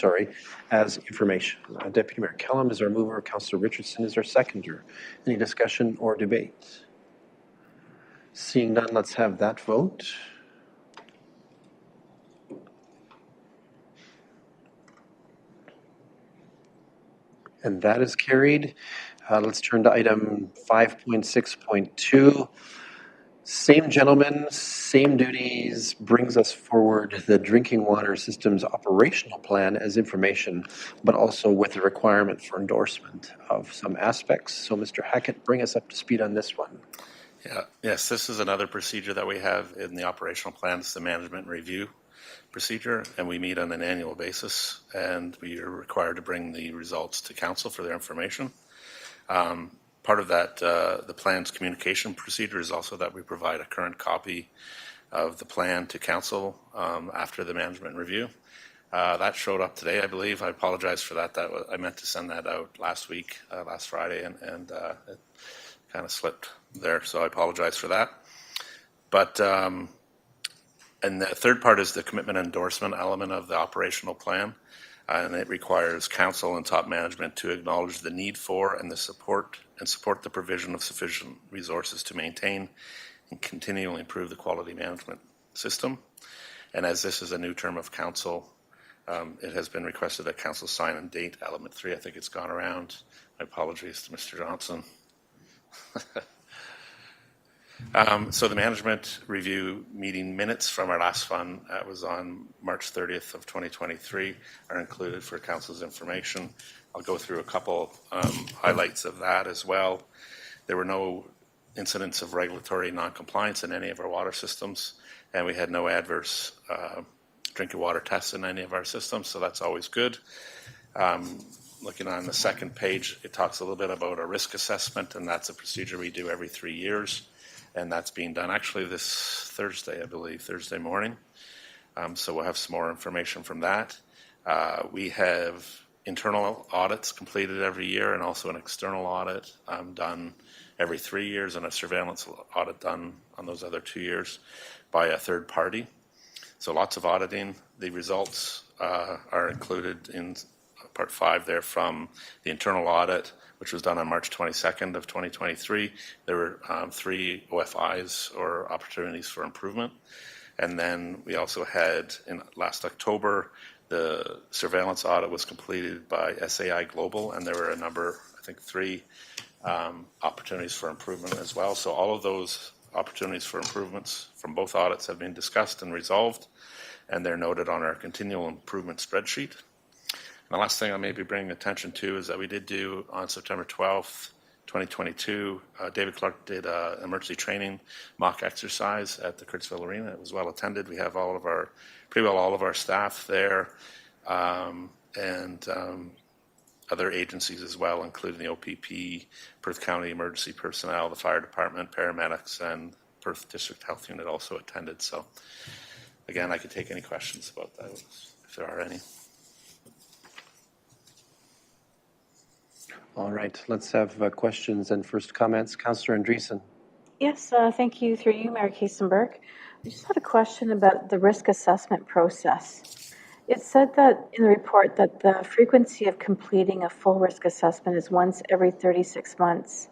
as information. Deputy Mayor Kellum is our mover, Councillor Richardson is our seconder. Any discussion or debate? Seeing none, let's have that vote. And that is carried. Let's turn to item 5.6.2. Same gentleman, same duties, brings us forward the drinking water systems operational plan as information, but also with a requirement for endorsement of some aspects. So Mr. Hackett, bring us up to speed on this one. Yes, this is another procedure that we have in the operational plan. It's the management review procedure, and we meet on an annual basis, and we are required to bring the results to council for their information. Part of that, the plan's communication procedure is also that we provide a current copy of the plan to council after the management review. That showed up today, I believe. I apologize for that. I meant to send that out last week, last Friday, and it kind of slipped there, so I apologize for that. But and the third part is the commitment endorsement element of the operational plan, and it requires council and top management to acknowledge the need for and support the provision of sufficient resources to maintain and continually improve the quality management system. And as this is a new term of council, it has been requested that council sign and date element 3. I think it's gone around. My apologies to Mr. Johnson. So the management review meeting minutes from our last one was on March 30th of 2023 are included for council's information. I'll go through a couple highlights of that as well. There were no incidents of regulatory non-compliance in any of our water systems, and we had no adverse drinking water tests in any of our systems, so that's always good. Looking on the second page, it talks a little bit about a risk assessment, and that's a procedure we do every 3 years, and that's being done actually this Thursday, I believe, Thursday morning. So we'll have some more information from that. We have internal audits completed every year, and also an external audit done every 3 years, and a surveillance audit done on those other 2 years by a third party. So lots of auditing. The results are included in Part 5 there from the internal audit, which was done on March 22nd of 2023. There were 3 OFIs, or opportunities for improvement. And then we also had, in last October, the surveillance audit was completed by SAI Global, and there were a number, I think 3 opportunities for improvement as well. So all of those opportunities for improvements from both audits have been discussed and resolved, and they're noted on our continual improvement spreadsheet. And the last thing I may be bringing attention to is that we did do on September 12th, 2022, David Clark did an emergency training mock exercise at the Kurtzville Arena. It was well attended. We have pretty well all of our staff there, and other agencies as well, including the OPP, Perth County Emergency Personnel, the Fire Department, paramedics, and Perth District Health Unit also attended. So again, I could take any questions about that if there are any. All right, let's have questions and first comments. Councillor Andreessen. Yes, thank you, through you, Mayor Kiesenberg. I just had a question about the risk assessment process. It said that in the report that the frequency of completing a full risk assessment is once every 36 months,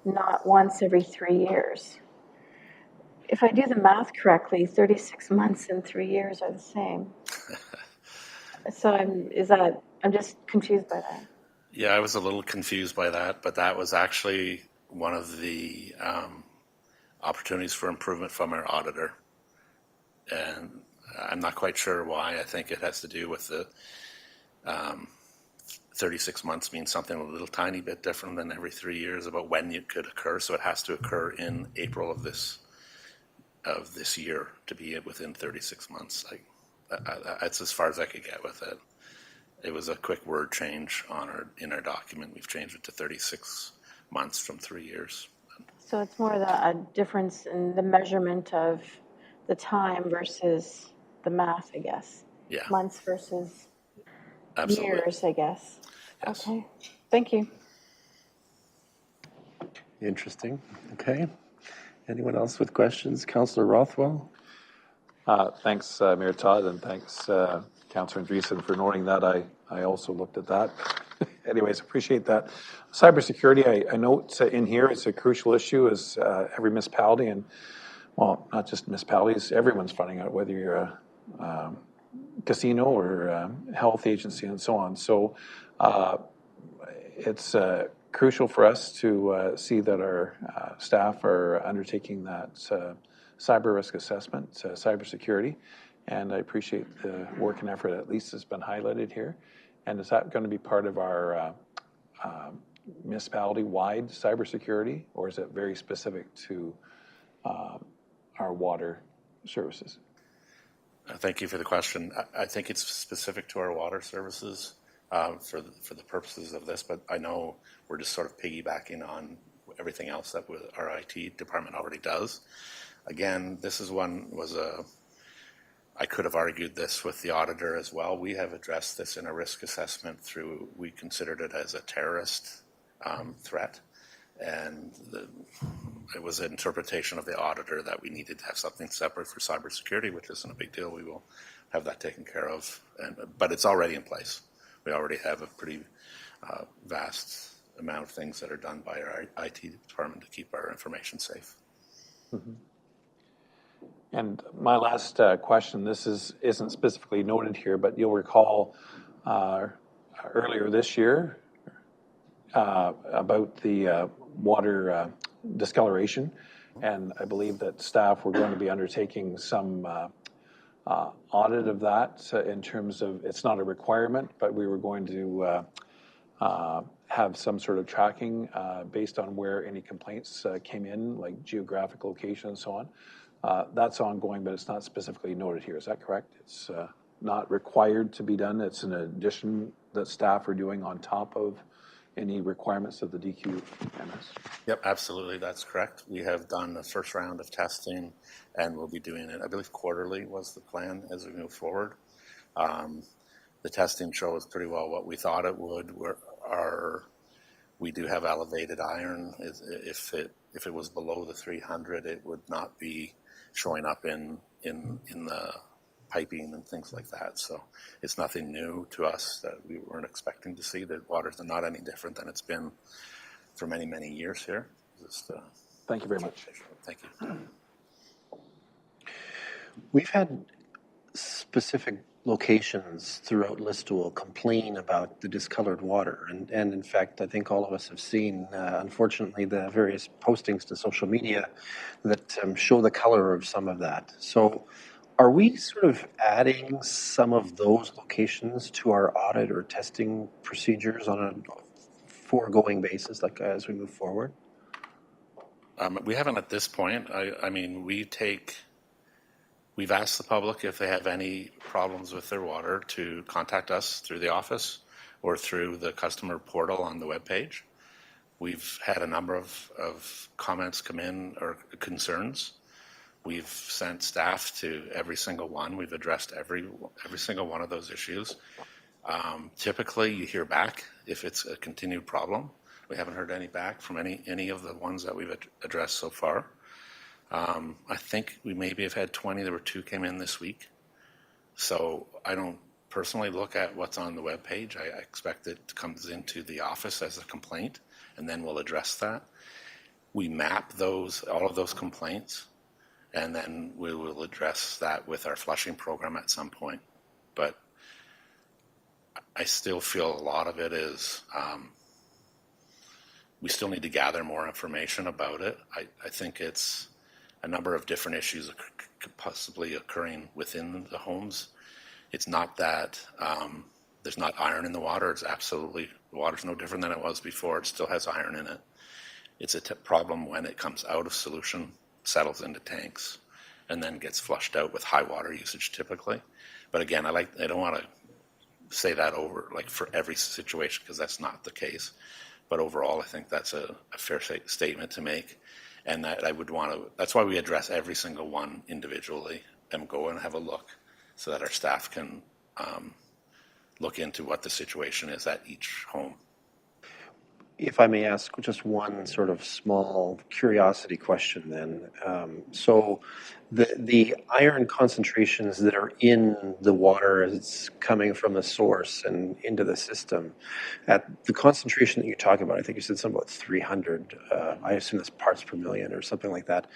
not once every 3 years. If I do the math correctly, 36 months and 3 years are the same. So I'm just confused by that. Yeah, I was a little confused by that, but that was actually one of the opportunities for improvement from our auditor. And I'm not quite sure why. I think it has to do with the 36 months means something a little tiny bit different than every 3 years about when it could occur. So it has to occur in April of this year to be within 36 months. That's as far as I could get with it. It was a quick word change in our document. We've changed it to 36 months from 3 years. So it's more a difference in the measurement of the time versus the math, I guess. Yeah. Months versus Absolutely. years, I guess. Yes. Okay. Thank you. Interesting. Okay. Anyone else with questions? Councillor Rothwell. Thanks, Mayor Todd, and thanks, Councillor Andreessen, for noting that. I also looked at that. Anyways, appreciate that. Cybersecurity, I note in here, it's a crucial issue as every municipality, and well, not just municipalities, everyone's finding out, whether you're a casino or a health agency and so on. So it's crucial for us to see that our staff are undertaking that cyber risk assessment, cybersecurity, and I appreciate the work and effort at least has been highlighted here. And is that going to be part of our municipality-wide cybersecurity, or is it very specific to our water services? Thank you for the question. I think it's specific to our water services for the purposes of this, but I know we're just sort of piggybacking on everything else that our IT department already does. Again, this is I could have argued this with the auditor as well. We have addressed this in a risk assessment we considered it as a terrorist threat. And it was an interpretation of the auditor that we needed to have something separate for cybersecurity, which isn't a big deal. We will have that taken care of. But it's already in place. We already have a pretty vast amount of things that are done by our IT department to keep our information safe. Mm-hmm. And my last question, this isn't specifically noted here, but you'll recall earlier this year about the water discoloration, and I believe that staff were going to be undertaking some audit of that in terms of, it's not a requirement, but we were going to have some sort of tracking based on where any complaints came in, like geographic location and so on. That's ongoing, but it's not specifically noted here. Is that correct? It's not required to be done. It's an addition that staff are doing on top of any requirements of the DQMS. Yep, absolutely, that's correct. We have done the first round of testing, and we'll be doing it, I believe quarterly was the plan as we move forward. The testing shows pretty well what we thought it would. We do have elevated iron. If it was below the 300, it would not be showing up in the piping and things like that. So it's nothing new to us that we weren't expecting to see. The waters are not any different than it's been for many, many years here. Thank you very much. Thank you. We've had specific locations throughout Listowel complain about the discolored water. And in fact, I think all of us have seen, unfortunately, the various postings to social media that show the color of some of that. So are we sort of adding some of those locations to our audit or testing procedures on a foregoing basis, like as we move forward? We haven't at this point. I mean, we've asked the public if they have any problems with their water to contact us through the office or through the customer portal on the webpage. We've had a number of comments come in or concerns. We've sent staff to every single one. We've addressed every single one of those issues. Typically, you hear back if it's a continued problem. We haven't heard any back from any of the ones that we've addressed so far. I think we maybe have had 20. There were 2 came in this week. So I don't personally look at what's on the webpage. I expect it comes into the office as a complaint, and then we'll address that. We map all of those complaints, and then we will address that with our flushing program at some point. But I still feel a lot of it is we still need to gather more information about it. I think it's a number of different issues could possibly occurring within the homes. It's not that there's not iron in the water. It's absolutely, the water's no different than it was before. It still has iron in it. It's a problem when it comes out of solution, settles into tanks, and then gets flushed out with high water usage typically. But again, I don't want to say that over like for every situation, because that's not the case. But overall, I think that's a fair statement to make. And that I would want to, that's why we address every single one individually and go and have a look so that our staff can look into what the situation is at each home. If I may ask just one sort of small curiosity question then. So the iron concentrations that are in the water as it's coming from the source and into the system, at the concentration that you're talking about, I think you said something about 300, I assume that's parts per million or something like that.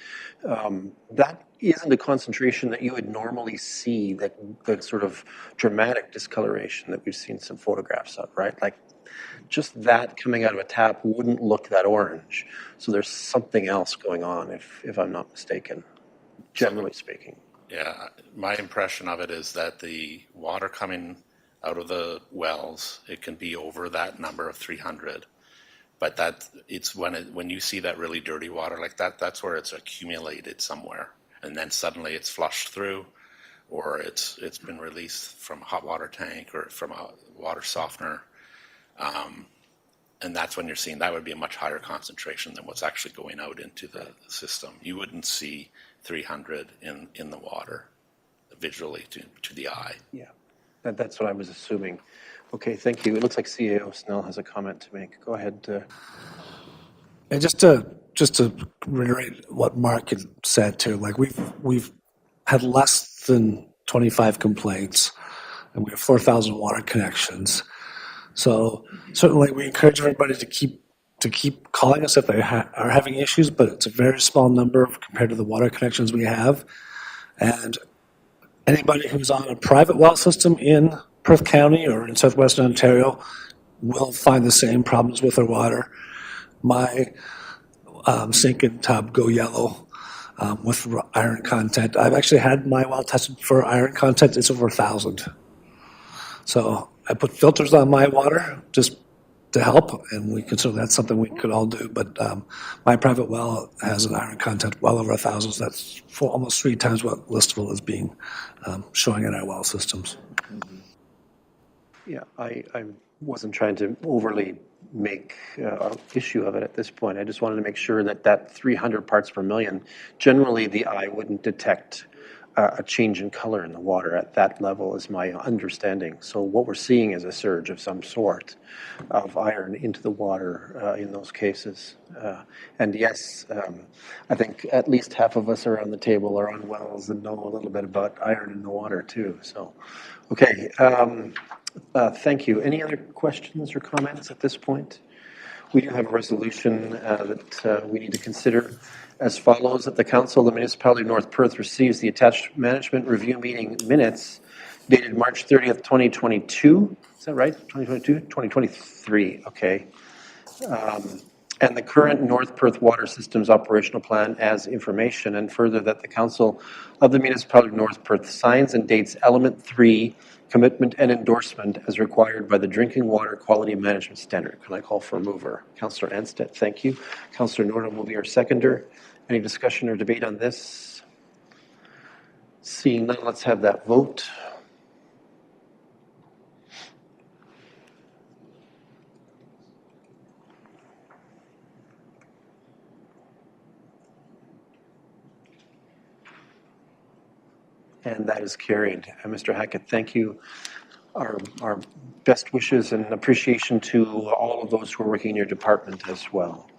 That isn't a concentration that you would normally see, that sort of dramatic discoloration that we've seen some photographs of, right? Like, just that coming out of a tap wouldn't look that orange. So there's something else going on, if I'm not mistaken, generally speaking. Yeah, my impression of it is that the water coming out of the wells, it can be over that number of 300. But that it's when you see that really dirty water like that, that's where it's accumulated somewhere. And then suddenly it's flushed through, or it's been released from a hot water tank or from a water softener. And that's when you're seeing that would be a much higher concentration than what's actually going out into the system. You wouldn't see 300 in the water visually to the eye. Yeah, that's what I was assuming. Okay, thank you. It looks like CAO Snell has a comment to make. Go ahead. And just to reiterate what Mark had said too, like we've had less than 25 complaints, and we have 4,000 water connections. So certainly we encourage everybody to keep calling us if they are having issues, but it's a very small number compared to the water connections we have. And anybody who's on a private well system in Perth County or in southwestern Ontario will find the same problems with their water. My sink and tub go yellow with iron content. I've actually had my well tested for iron content. It's over 1,000. So I put filters on my water, just to help, and we can certainly, that's something we could all do. But my private well has an iron content well over 1,000. So that's almost 3 times what listable is being showing in our well systems. Yeah, I wasn't trying to overly make an issue of it at this point. I just wanted to make sure that that 300 parts per million, generally the eye wouldn't detect a change in color in the water at that level, is my understanding. So what we're seeing is a surge of some sort of iron into the water in those cases. And yes, I think at least half of us around the table are on wells and know a little bit about iron in the water too. So, okay. Thank you. Any other questions or comments at this point? We do have a resolution that we need to consider as follows: that the Council of the Municipality of North Perth receives the attached management review meeting minutes dated March 30th, 2022. Is that right? 2022? 2023. Okay. And the current North Perth Water Systems operational plan as information, and further that the Council of the Municipality of North Perth signs and dates Element 3 commitment and endorsement as required by the Drinking Water Quality Management Standard. Can I call for a mover? Councillor Anstead, thank you. Councillor Nordholm will be our seconder. Any discussion or debate on this? Seeing none, let's have that vote. And that is carried. Mr. Hackett, thank you. Our best wishes and appreciation to all of those who are working in your department as well.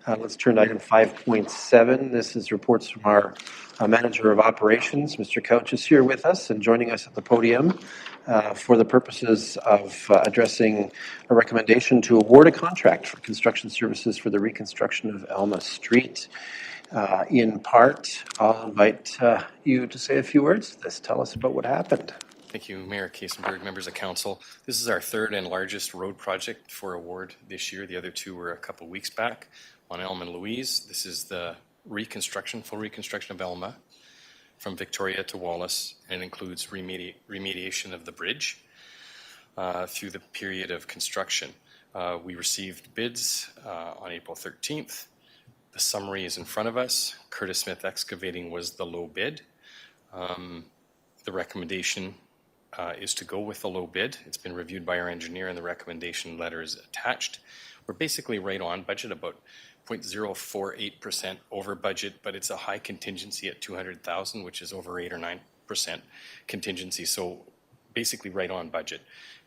Let's turn to item 5.7. This is reports from our Manager of Operations. Mr. Couch is here with us and joining us at the podium for the purposes of addressing a recommendation to award a contract for construction services for the reconstruction of Alma Street. In part, I'll invite you to say a few words to this. Tell us about what happened. Thank you, Mayor Kaysenberg, members of council. This is our third and largest road project for award this year. The other two were a couple weeks back on Elm and Louise. This is the full reconstruction of Elma from Victoria to Wallace, and it includes remediation of the bridge through the period of construction. We received bids on April 13th. The summary is in front of us. Curtis Smith Excavating was the low bid. The recommendation is to go with the low bid. It's been reviewed by our engineer and the recommendation letter is attached. We're basically right on budget, about 0.048% over budget, but it's a high contingency at 200,000, which is over 8 or 9% contingency. So basically right on budget.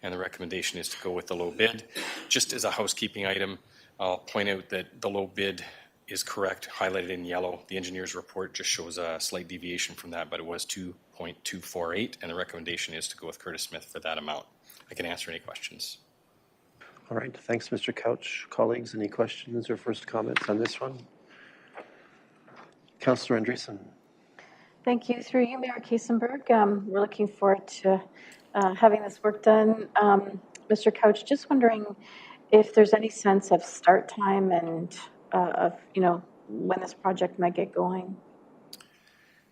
And the recommendation is to go with the low bid. Just as a housekeeping item, I'll point out that the low bid is correct, highlighted in yellow. The engineer's report just shows a slight deviation from that, but it was 2.248, and the recommendation is to go with Curtis Smith for that amount. I can answer any questions. All right, thanks, Mr. Couch. Colleagues, any questions or first comments on this one? Councillor Andreessen. Thank you. Through you, Mayor Kaysenberg. We're looking forward to having this work done. Mr. Couch, just wondering if there's any sense of start time and of, when this project might get going.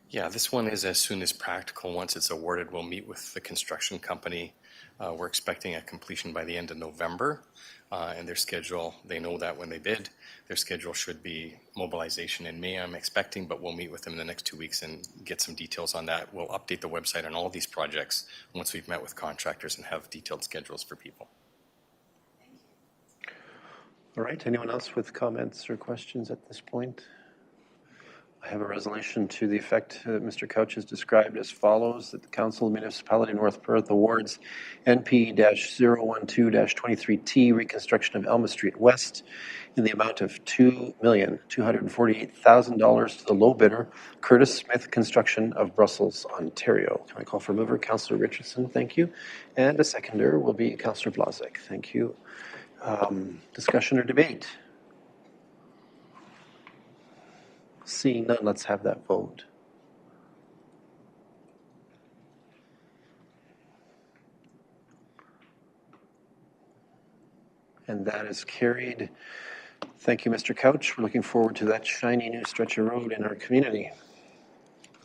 Yeah, this one is as soon as practical. Once it's awarded, we'll meet with the construction company. We're expecting a completion by the end of November, and their schedule, they know that when they bid, their schedule should be mobilization in May, I'm expecting, but we'll meet with them in the next 2 weeks and get some details on that. We'll update the website on all of these projects once we've met with contractors and have detailed schedules for people. All right, anyone else with comments or questions at this point? I have a resolution to the effect that Mr. Couch has described as follows: that the Council of the Municipality of North Perth awards NP-012-23T reconstruction of Elma Street West in the amount of $2,248,000 to the low bidder, Curtis Smith Construction of Brussels, Ontario. Can I call for a mover? Councillor Richardson, thank you. And a seconder will be Councillor Blazek. Thank you. Discussion or debate? Seeing none, let's have that vote. And that is carried. Thank you, Mr. Couch. We're looking forward to that shiny new stretch of road in our community.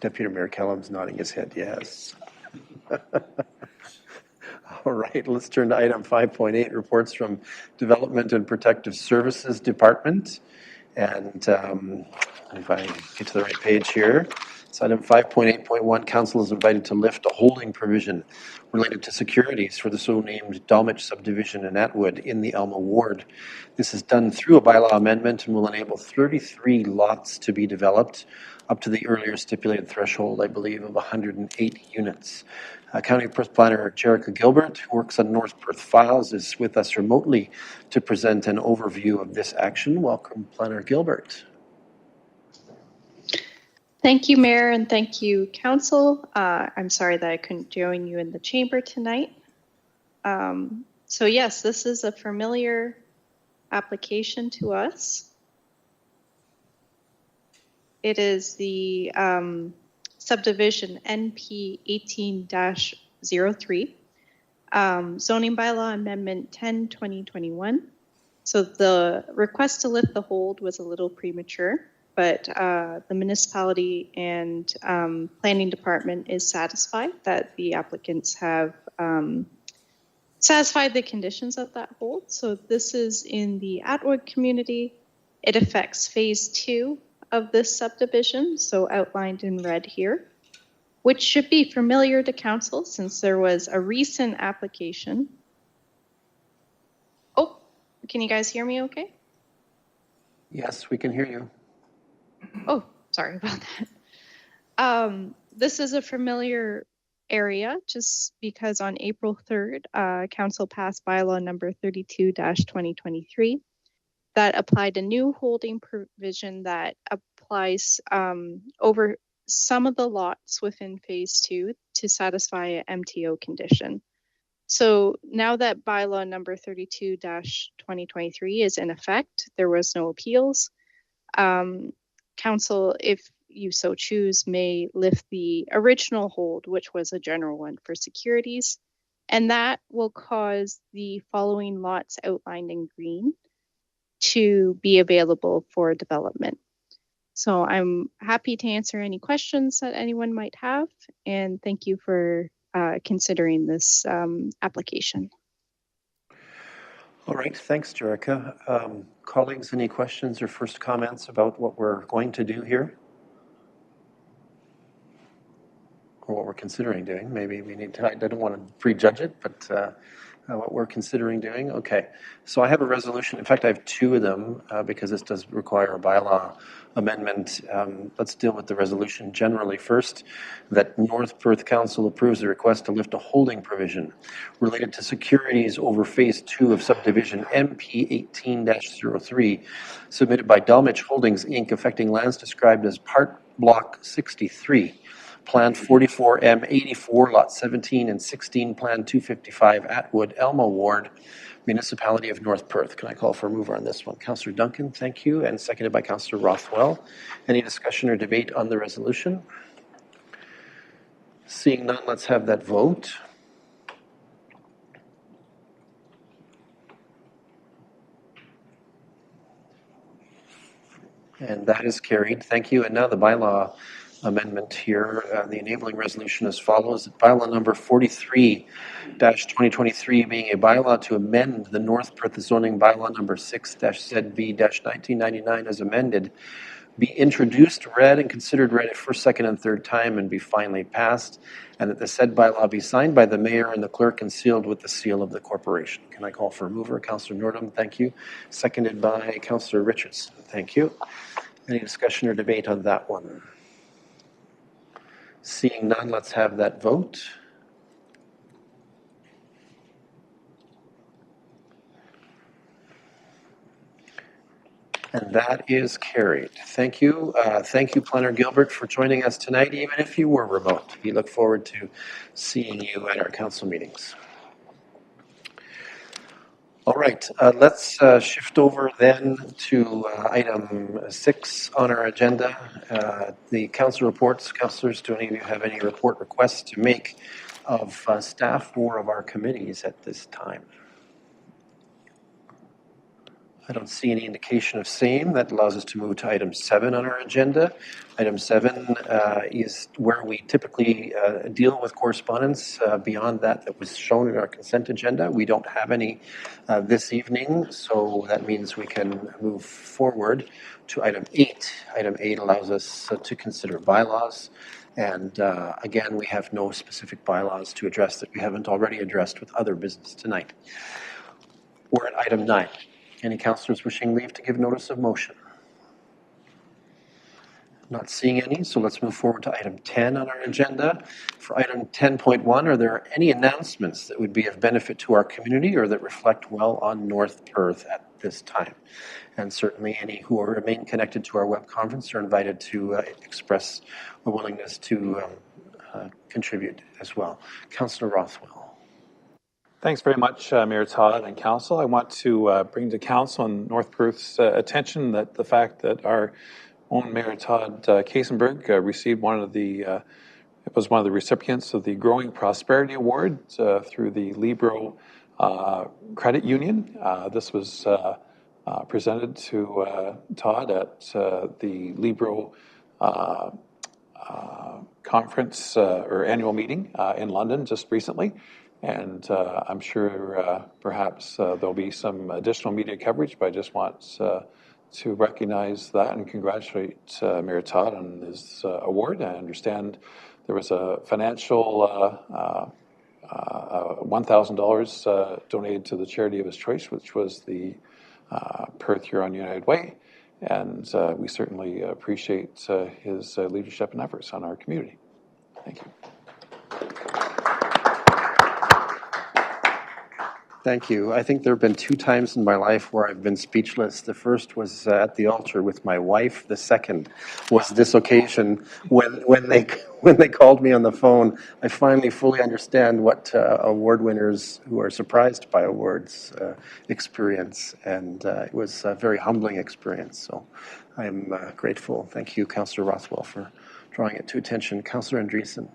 Deputy Mayor Callum's nodding his head, yes. All right, let's turn to item 5.8, reports from Development and Protective Services Department. And if I get to the right page here, it's item 5.8.1, council is invited to lift a holding provision related to securities for the so-named Dalmich subdivision in Atwood in the Elma ward. This is done through a bylaw amendment and will enable 33 lots to be developed up to the earlier stipulated threshold, I believe, of 108 units. County Perth Planner Jerica Gilbert, who works on North Perth files, is with us remotely to present an overview of this action. Welcome, Planner Gilbert. Thank you, Mayor, and thank you, Council. I'm sorry that I couldn't join you in the chamber tonight. So yes, this is a familiar application to us. It is the subdivision NP 18-03, zoning bylaw amendment 10/2021. So the request to lift the hold was a little premature, but the municipality and planning department is satisfied that the applicants have satisfied the conditions of that hold. So this is in the Atwood community. It affects phase 2 of this subdivision, so outlined in red here, which should be familiar to council since there was a recent application. Oh, can you guys hear me okay? Yes, we can hear you. Oh, sorry about that. This is a familiar area just because on April 3rd, council passed bylaw number 32-2023 that applied a new holding provision that applies over some of the lots within phase 2 to satisfy an MTO condition. So now that bylaw number 32-2023 is in effect, there was no appeals. Council, if you so choose, may lift the original hold, which was a general one for securities, and that will cause the following lots outlined in green to be available for development. So I'm happy to answer any questions that anyone might have, and thank you for considering this application. All right, thanks, Jerica. Colleagues, any questions or first comments about what we're going to do here? Or what we're considering doing? Maybe we need to, I don't want to prejudge it, but what we're considering doing. Okay, so I have a resolution. In fact, I have two of them because this does require a bylaw amendment. Let's deal with the resolution generally first. That North Perth Council approves the request to lift a holding provision related to securities over phase 2 of subdivision MP 18-03 submitted by Dalmich Holdings Inc. affecting lands described as Part Block 63. Plan 44M84, Lot 17 and 16, Plan 255, Atwood, Elma Ward, Municipality of North Perth. Can I call for a mover on this one? Councillor Duncan, thank you, and seconded by Councillor Rothwell. Any discussion or debate on the resolution? Seeing none, let's have that vote. And that is carried. Thank you. And now the bylaw amendment here, the enabling resolution as follows. Bylaw number 43-2023 being a bylaw to amend the North Perth zoning bylaw number 6-ZB-1999 as amended, be introduced, read, and considered read a first, second, and third time and be finally passed, and that the said bylaw be signed by the mayor and the clerk and sealed with the seal of the corporation. Can I call for a mover? Councillor Nordum, thank you. Seconded by Councillor Richardson. Thank you. Any discussion or debate on that one? Seeing none, let's have that vote. And that is carried. Thank you. Thank you, Planner Gilbert, for joining us tonight, even if you were remote. We look forward to seeing you at our council meetings. All right, let's shift over then to item 6 on our agenda. The council reports. Councillors, do any of you have any report requests to make of staff or of our committees at this time? I don't see any indication of same. That allows us to move to item 7 on our agenda, Item 7 is where we typically deal with correspondence beyond that was shown in our consent agenda. We don't have any this evening, so that means we can move forward to item 8. Item 8 allows us to consider bylaws. And again, we have no specific bylaws to address that we haven't already addressed with other business tonight. We're at item 9. Any councillors wishing leave to give notice of motion? Not seeing any, so let's move forward to item 10 on our agenda. For item 10.1, are there any announcements that would be of benefit to our community or that reflect well on North Perth at this time? And certainly any who remain connected to our web conference are invited to express a willingness to contribute as well. Councillor Rothwell. Thanks very much, Mayor Todd and Council. I want to bring to Council and North Perth's attention that the fact that our own Mayor Todd Kaysenberg received was one of the recipients of the Growing Prosperity Award through the Libro Credit Union. This was presented to Todd at the Libro conference or annual meeting in London just recently. And I'm sure perhaps there'll be some additional media coverage, but I just want to recognize that and congratulate Mayor Todd on his award. I understand there was a financial $1,000 donated to the charity of his choice, which was the Perth Huron United Way. And we certainly appreciate his leadership and efforts on our community. Thank you. Thank you. I think there have been 2 times in my life where I've been speechless. The first was at the altar with my wife. The second was this occasion when they called me on the phone. I finally fully understand what award winners who are surprised by awards experience, and it was a very humbling experience. So I'm grateful. Thank you, Councillor Rothwell, for drawing it to attention. Councillor Andreessen.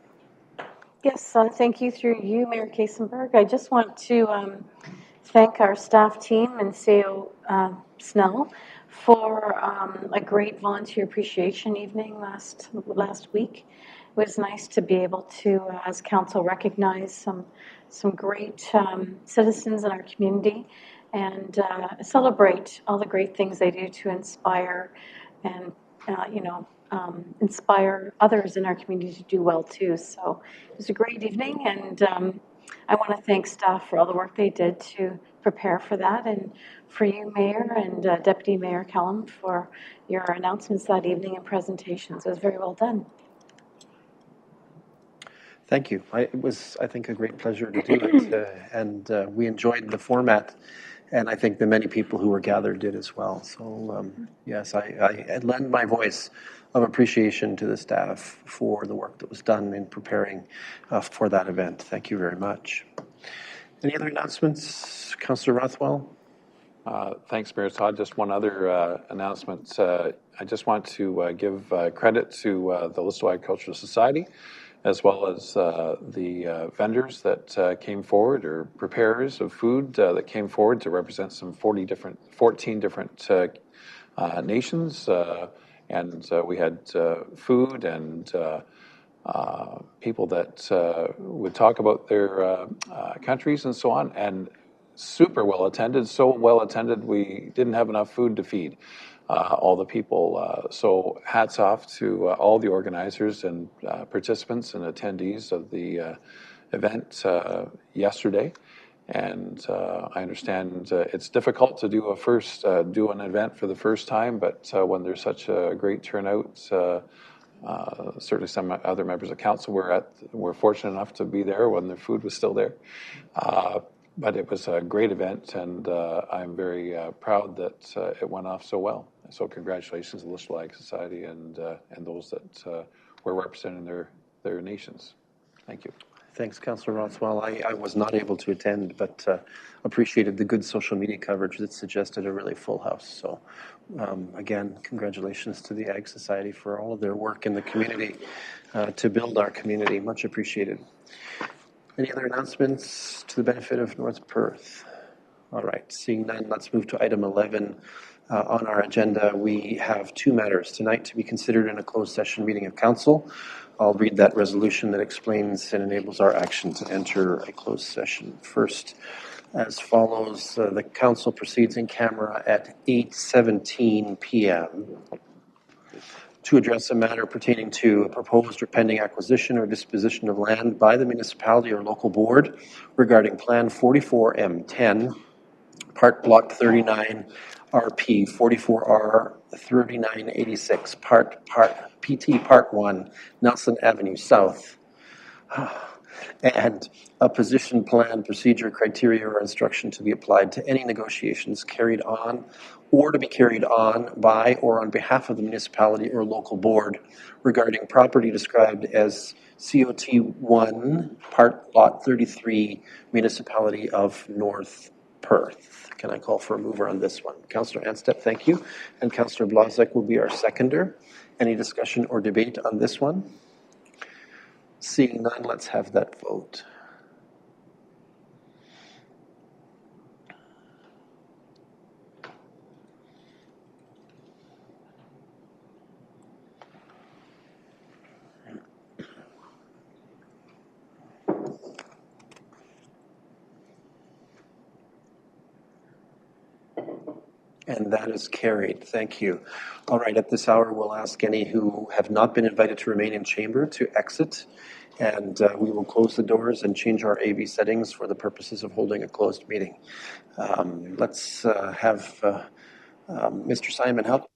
Yes, thank you through you, Mayor Kaysenberg. I just want to thank our staff team and CEO Snell for a great volunteer appreciation evening last week. It was nice to be able to, as council, recognize some great citizens in our community and celebrate all the great things they do to inspire and inspire others in our community to do well too. So it was a great evening, and I want to thank staff for all the work they did to prepare for that, and for you, Mayor, and Deputy Mayor Callum, for your announcements that evening and presentations. It was very well done. Thank you. It was, I think, a great pleasure to do it, and we enjoyed the format, and I think the many people who were gathered did as well. So, yes, I lend my voice of appreciation to the staff for the work that was done in preparing for that event. Thank you very much. Any other announcements? Councillor Rothwell? Thanks, Mayor Todd. Just one other announcement. I just want to give credit to the Lisseau Agricultural Society, as well as the vendors that came forward, or preparers of food that came forward to represent some 14 different nations. And we had food and people that would talk about their countries and so on, and super well attended, so well attended we didn't have enough food to feed all the people. So hats off to all the organizers and participants and attendees of the event yesterday. And I understand it's difficult to do an event for the first time, but when there's such a great turnout, certainly some other members of council were fortunate enough to be there when the food was still there. But it was a great event, and I'm very proud that it went off so well. So congratulations to the Lisseau Ag Society and those that were representing their nations. Thank you. Thanks, Councillor Rothwell. I was not able to attend, but appreciated the good social media coverage that suggested a really full house. So again, congratulations to the Ag Society for all of their work in the community to build our community. Much appreciated. Any other announcements to the benefit of North Perth? All right, seeing none, let's move to item 11, On our agenda, we have two matters tonight to be considered in a closed session meeting of council. I'll read that resolution that explains and enables our action to enter a closed session. First, as follows, the council proceeds in camera at 8:17 p.m. to address a matter pertaining to a proposed or pending acquisition or disposition of land by the municipality or local board regarding Plan 44M10, Part Block 39, RP 44R 3986, Part PT Part 1, Nelson Avenue South. And a position plan, procedure, criteria, or instruction to be applied to any negotiations carried on or to be carried on by or on behalf of the municipality or local board regarding property described as COT1, Part Lot 33, Municipality of North Perth. Can I call for a mover on this one? Councillor Anstep, thank you. And Councillor Blazek will be our seconder. Any discussion or debate on this one? Seeing none, let's have that vote. And that is carried. Thank you. All right, at this hour, we'll ask any who have not been invited to remain in chamber to exit, and we will close the doors and change our AV settings for the purposes of holding a closed meeting. Let's have Mr. Simon help.